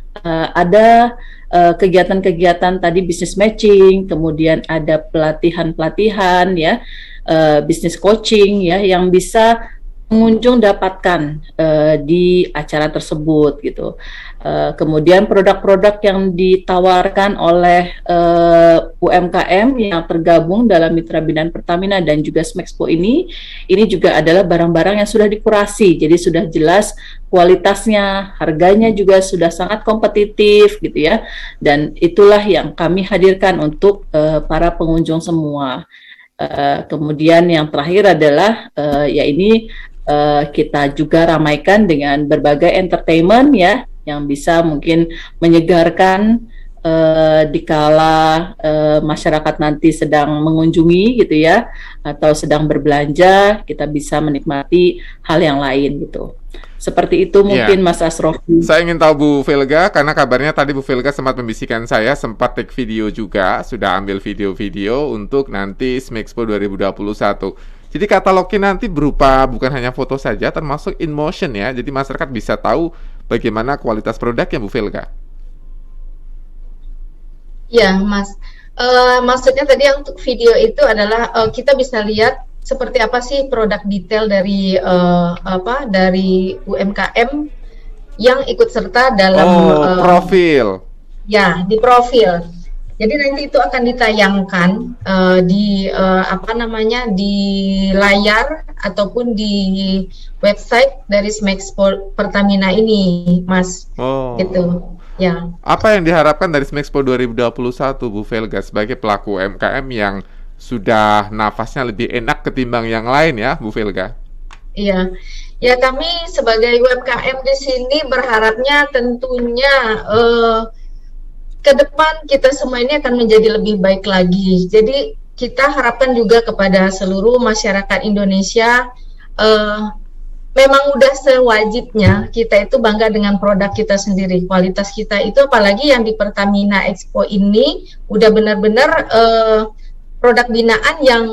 ada kegiatan-kegiatan tadi business matching, kemudian ada pelatihan-pelatihan ya, business coaching ya yang bisa pengunjung dapatkan di acara tersebut gitu. Kemudian produk-produk yang ditawarkan oleh UMKM yang tergabung dalam Mitra Binaan Pertamina dan juga Smexpo ini juga adalah barang-barang yang sudah dikurasi, jadi sudah jelas kualitasnya, harganya juga sudah sangat kompetitif gitu ya, dan itulah yang kami hadirkan untuk para pengunjung semua. Kemudian yang terakhir adalah ya ini kita juga ramaikan dengan berbagai entertainment ya yang bisa mungkin menyegarkan dikala masyarakat nanti sedang mengunjungi gitu ya atau sedang berbelanja, kita bisa menikmati hal yang lain gitu. Seperti itu mungkin Mas Asrofi. Saya ingin tahu Bu Velga, karena kabarnya tadi Bu Velga sempat membisikkan saya, sempat take video juga, sudah ambil video-video untuk nanti Smexpo 2021. Jadi katalognya nanti berupa bukan hanya foto saja, termasuk in motion ya. Jadi masyarakat bisa tahu bagaimana kualitas produknya Bu Velga. Ya Mas, maksudnya tadi yang untuk video itu adalah kita bisa lihat seperti apa sih produk detail dari dari UMKM yang ikut serta dalam profil. Ya, di profil. Jadi nanti itu akan ditayangkan di di layar ataupun di website dari Smexpo Pertamina ini, Mas. Gitu. Ya. Apa yang diharapkan dari Smexpo 2021 Bu Velga sebagai pelaku UMKM yang sudah nafasnya lebih enak ketimbang yang lain ya, Bu Velga? Iya, ya kami sebagai UMKM di sini berharapnya tentunya ke depan kita semua ini akan menjadi lebih baik lagi. Jadi kita harapkan juga kepada seluruh masyarakat Indonesia, memang udah sewajibnya kita itu bangga dengan produk kita sendiri, kualitas kita itu, apalagi yang di Pertamina Expo ini udah benar-benar produk binaan yang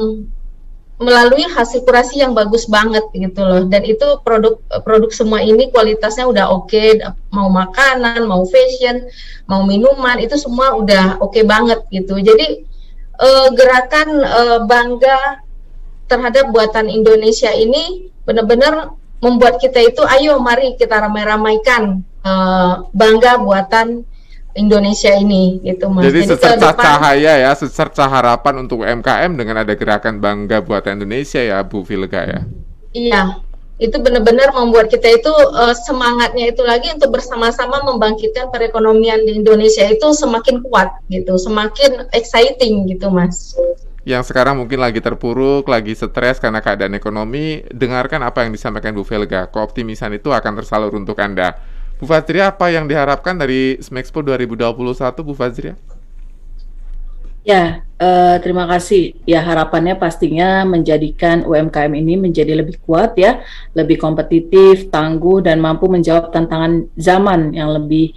melalui hasil kurasi yang bagus banget gitu loh, dan itu produk semua ini kualitasnya udah oke, mau makanan, mau fashion, mau minuman, itu semua udah oke banget gitu. Jadi gerakan bangga terhadap buatan Indonesia ini benar-benar membuat kita itu, ayo mari kita ramai-ramaikan bangga buatan Indonesia ini gitu Mas. Jadi secercah cahaya ya, secercah harapan untuk UMKM dengan ada gerakan bangga buatan Indonesia ya Bu Velga ya. Iya, itu benar-benar membuat kita itu semangatnya itu lagi untuk bersama-sama membangkitkan perekonomian di Indonesia itu semakin kuat gitu, semakin exciting gitu Mas. Yang sekarang mungkin lagi terpuruk, lagi stres karena keadaan ekonomi, dengarkan apa yang disampaikan Bu Velga. Keoptimisan itu akan tersalur untuk Anda. Bu Fajria, apa yang diharapkan dari Smexpo 2021, Bu Fajria? Ya, Terima kasih. Ya, harapannya pastinya menjadikan UMKM ini menjadi lebih kuat ya, lebih kompetitif, tangguh, dan mampu menjawab tantangan zaman yang lebih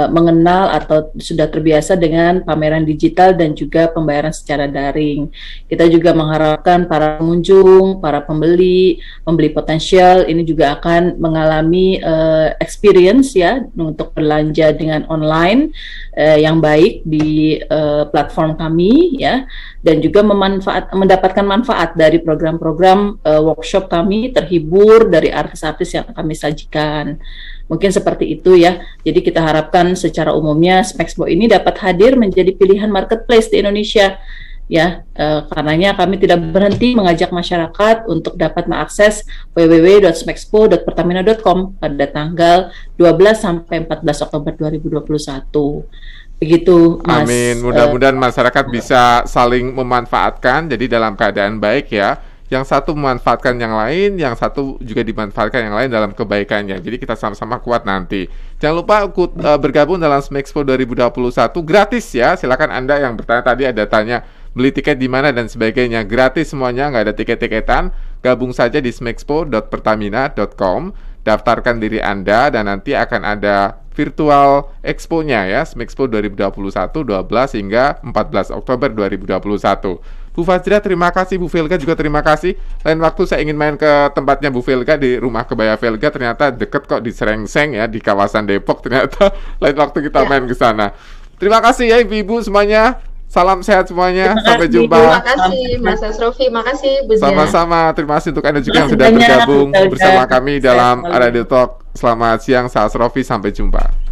mengenal atau sudah terbiasa dengan pameran digital dan juga pembayaran secara daring. Kita juga mengharapkan para pengunjung, para pembeli potensial ini juga akan mengalami experience ya untuk belanja dengan online yang baik di platform kami ya, dan juga mendapatkan manfaat dari program-program workshop kami, terhibur dari artis-artis yang kami sajikan. Mungkin seperti itu ya. Jadi kita harapkan secara umumnya Smexpo ini dapat hadir menjadi pilihan marketplace di Indonesia ya, karenanya kami tidak berhenti mengajak masyarakat untuk dapat mengakses www.smexpo.pertamina.com pada tanggal 12 sampai 14 Oktober 2021. Begitu, Mas. Amin. Mudah-mudahan masyarakat bisa saling memanfaatkan, jadi dalam keadaan baik ya. Yang satu memanfaatkan yang lain, yang satu juga dimanfaatkan yang lain dalam kebaikannya. Jadi kita sama-sama kuat nanti. Jangan lupa bergabung dalam Smexpo 2021 gratis ya. Silakan Anda yang bertanya tadi, ada tanya beli tiket di mana dan sebagainya, gratis semuanya, nggak ada tiket-tiketan. Gabung saja di smexpo.pertamina.com, daftarkan diri Anda dan nanti akan ada virtual expo-nya ya, Smexpo 2021 12 hingga 14 Oktober 2021. Bu Fajra terima kasih, Bu Velga juga terima kasih. Lain waktu saya ingin main ke tempatnya Bu Velga di Rumah Kebaya Velga, ternyata deket kok di Serengseng ya, di kawasan Depok ternyata. Lain waktu kita main ke sana. Terima kasih ya Ibu-ibu semuanya. Salam sehat semuanya. Sampai jumpa. Terima kasih Mas Asrofi, makasih Bu Zia. Sama-sama. Terima kasih untuk Anda juga yang sudah bergabung bersama kami dalam Radio Talk. Selamat siang, saya Asrofi. Sampai jumpa.